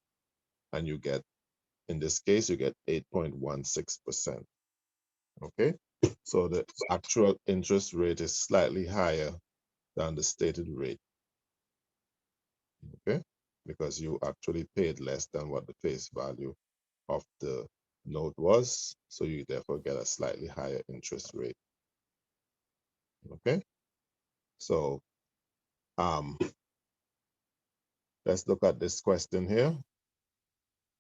and you get, in this case, you get 8.16%. Okay, so the actual interest rate is slightly higher than the stated rate. Okay, because you actually paid less than what the face value of the note was, so you therefore get a slightly higher interest rate. Okay, so let's look at this question here.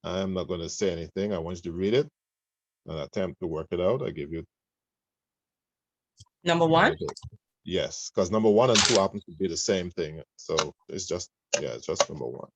I'm not going to say anything. I want you to read it and attempt to work it out. I give you Number one. yes, because number 1 and 2 happen to be the same thing. So it's just, yeah, it's just number 1.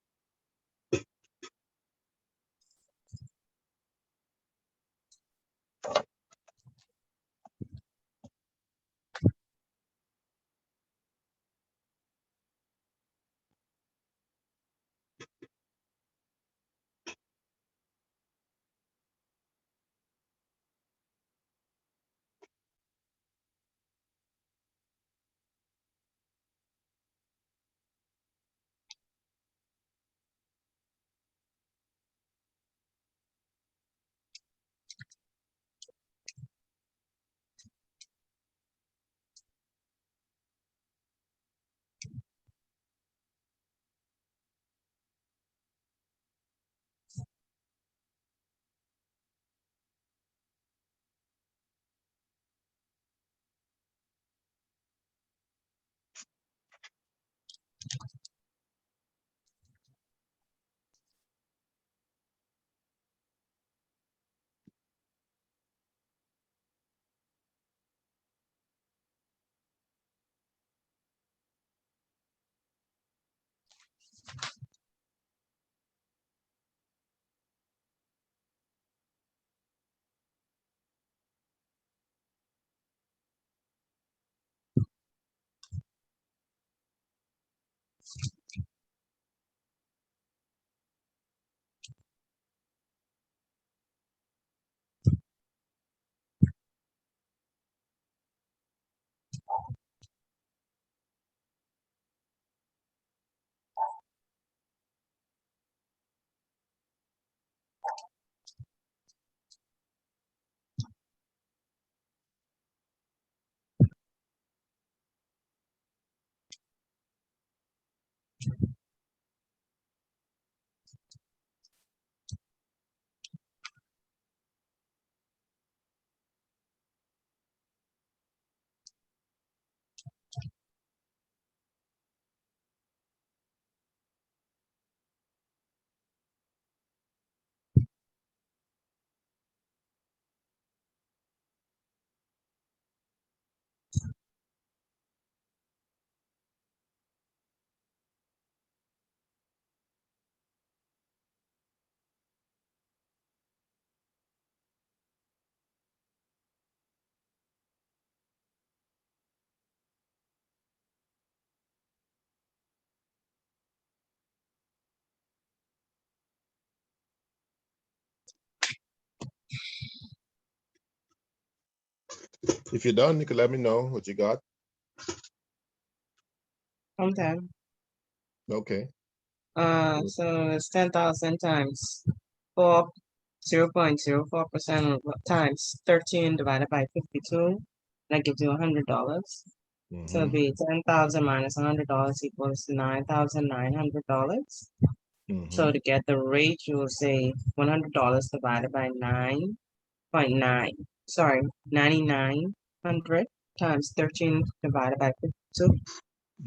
If you're done, you can let me know what you got. Okay. Okay. So it's 10,000 times 0.04% times 13 divided by 52. That gives you $100. So it'd be 10,000 minus $100 equals $9,900. So to get the rate, you will say $100 divided by 9.9. Sorry, 9,900 times 13 divided by 52,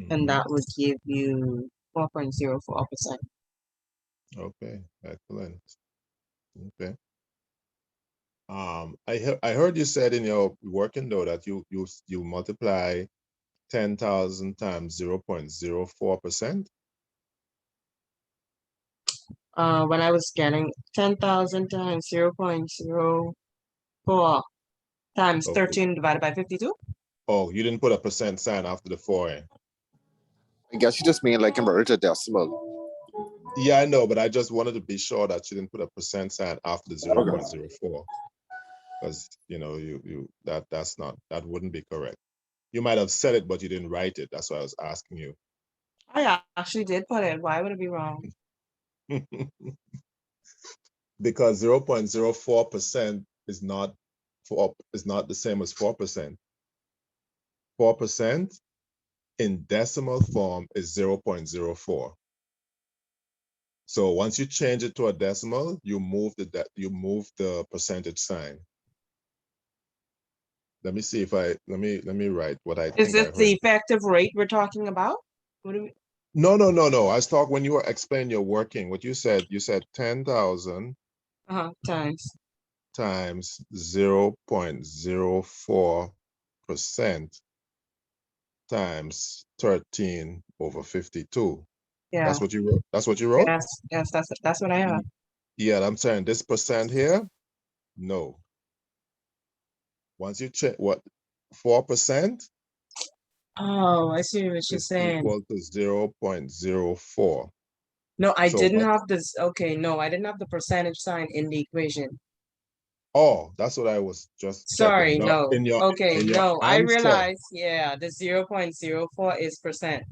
and that would give you 4.04%. Okay, excellent. Okay. I heard you said in your working note that you multiply 10,000 times 0.04%. When I was getting 10,000 times 0.04 times Okay. 13 divided by 52. Oh, you didn't put a percent sign after the 4. I guess you just mean like convert it to decimal. Yeah, I know, but I just wanted to be sure that you didn't put a percent sign after the 0.04. Because that wouldn't be correct. You might have said it, but you didn't write it. That's why I was asking you. I actually did put it. Why would it be wrong? Because 0.04% is not the same as 4%. 4% in decimal form is 0.04. So once you change it to a decimal, you move the percentage sign. Let me see if let me write what I Is think I this heard. the effective rate we're talking about? What do we? No. I was talking when you were explaining your working. What you said 10,000 times 0.04% times 13/52. Yeah. That's what you wrote. That's what you wrote? Yes, that's what I have. Yeah, I'm saying this percent here. No. Once you check what 4% Oh, I see what you're is saying. equal to 0.04. No, I So didn't have this. Okay, no, I didn't have the percentage sign in the equation. Oh, that's what I was just Sorry, checking. no. Okay, in your no, I answer realized, yeah, the 0.04 is percent.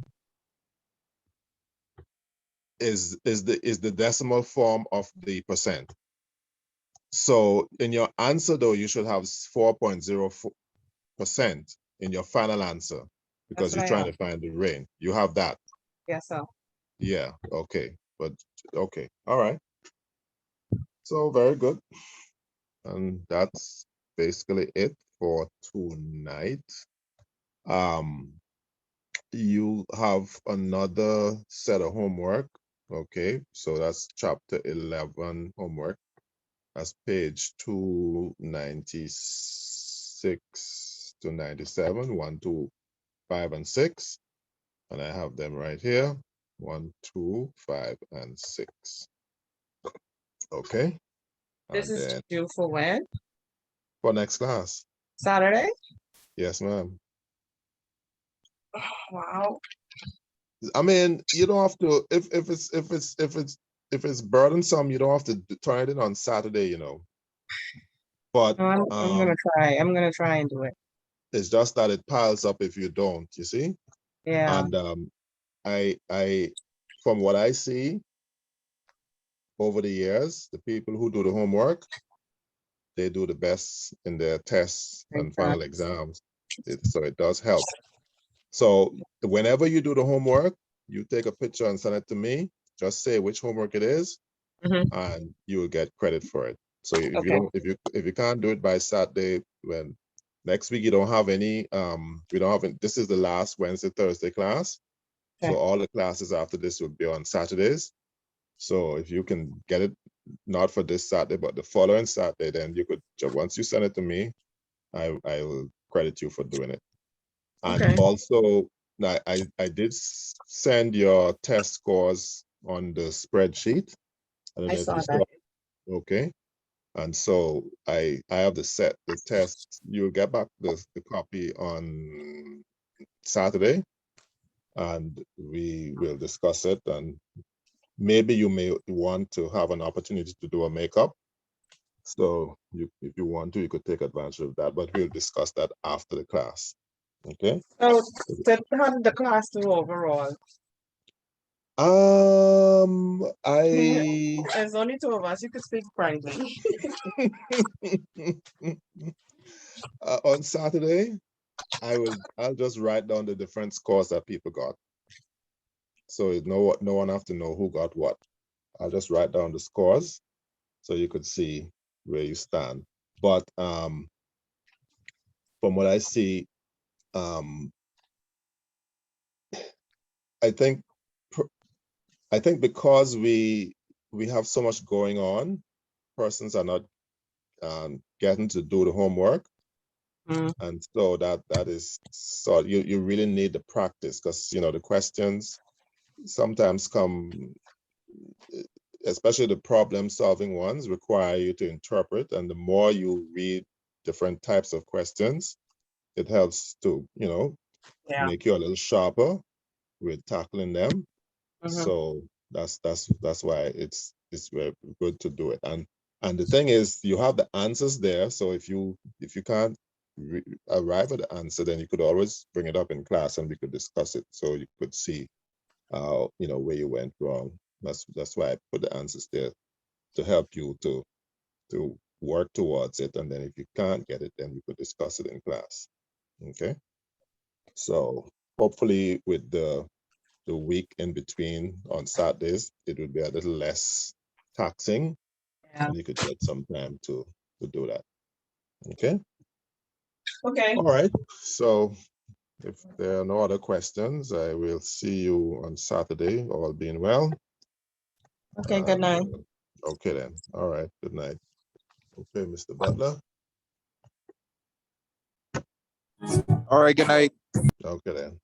is the decimal form of the percent. So in your answer though, you should have 4.04% in your final answer because That's you're what I trying have. to find the range. You have that. Yes, so. Yeah, okay. But okay. All right. So very good. And that's basically it for tonight. You have another set of homework. Okay, so that's chapter 11 homework. That's page 296 to 97, 1, 2, 5, and 6. And I have them right here. 1, 2, 5, and 6. Okay. This And is then due for when? for next class. Saturday? Yes, ma'am. Wow. I mean, you don't have to if it's burdensome, you don't have to turn it in on Saturday, you know. But No, I'm gonna try. I'm gonna try and do it. it's just that it piles up if you don't, you see? Yeah. And I from what I see over the years, the people who do the homework, they do the best in their tests and final exams. So it does help. So whenever you do the homework, you take a picture and send it to me. Just say which homework it is, and you will get credit for it. So if you can't do it by Saturday, when next week you don't have any, we don't have this is the last Wednesday, Thursday class. So all the classes after this will be on Saturdays. So if you can get it, not for this Saturday, but the following Saturday, then you could, once you send it to me, I will credit you for doing it. And also, I did send your test scores on the spreadsheet. I don't know if you saw. Okay. And so I have the test. You'll get back the copy on Saturday, and we will discuss it. And maybe you may want to have an opportunity to do a makeup. So if you want to, you could take advantage of that. But we'll discuss that after the class. Okay. So how did the class do overall? There's only two of us. You could speak frankly. On Saturday, I'll just write down the different scores that people got. So no one have to know who got what. I'll just write down the scores so you could see where you stand. But from what I see, I think because we have so much going on, persons are not getting to do the homework. And so that is, so you really need the practice, because the questions sometimes come, especially the problem solving ones, require you to interpret, and the more you read different types of questions, it helps to make you a little sharper with tackling them. Mhm. So that's why it's very good to do it. And the thing is, you have the answers there. So if you can't arrive at the answer, then you could always bring it up in class and we could discuss it. So you could see where you went wrong. That's why I put the answers there to help you to work towards it. And then if you can't get it, then we could discuss it in class. Okay. So hopefully with the week in between on Saturdays, it would be a little less taxing, Yeah. and you could get some time to do that. Okay. Okay. All right. So if there are no other questions, I will see you on Saturday, all being well. Okay. Good night. Okay then. All right. Good night. Okay, Mr. Butler. All right, good night. Okay then.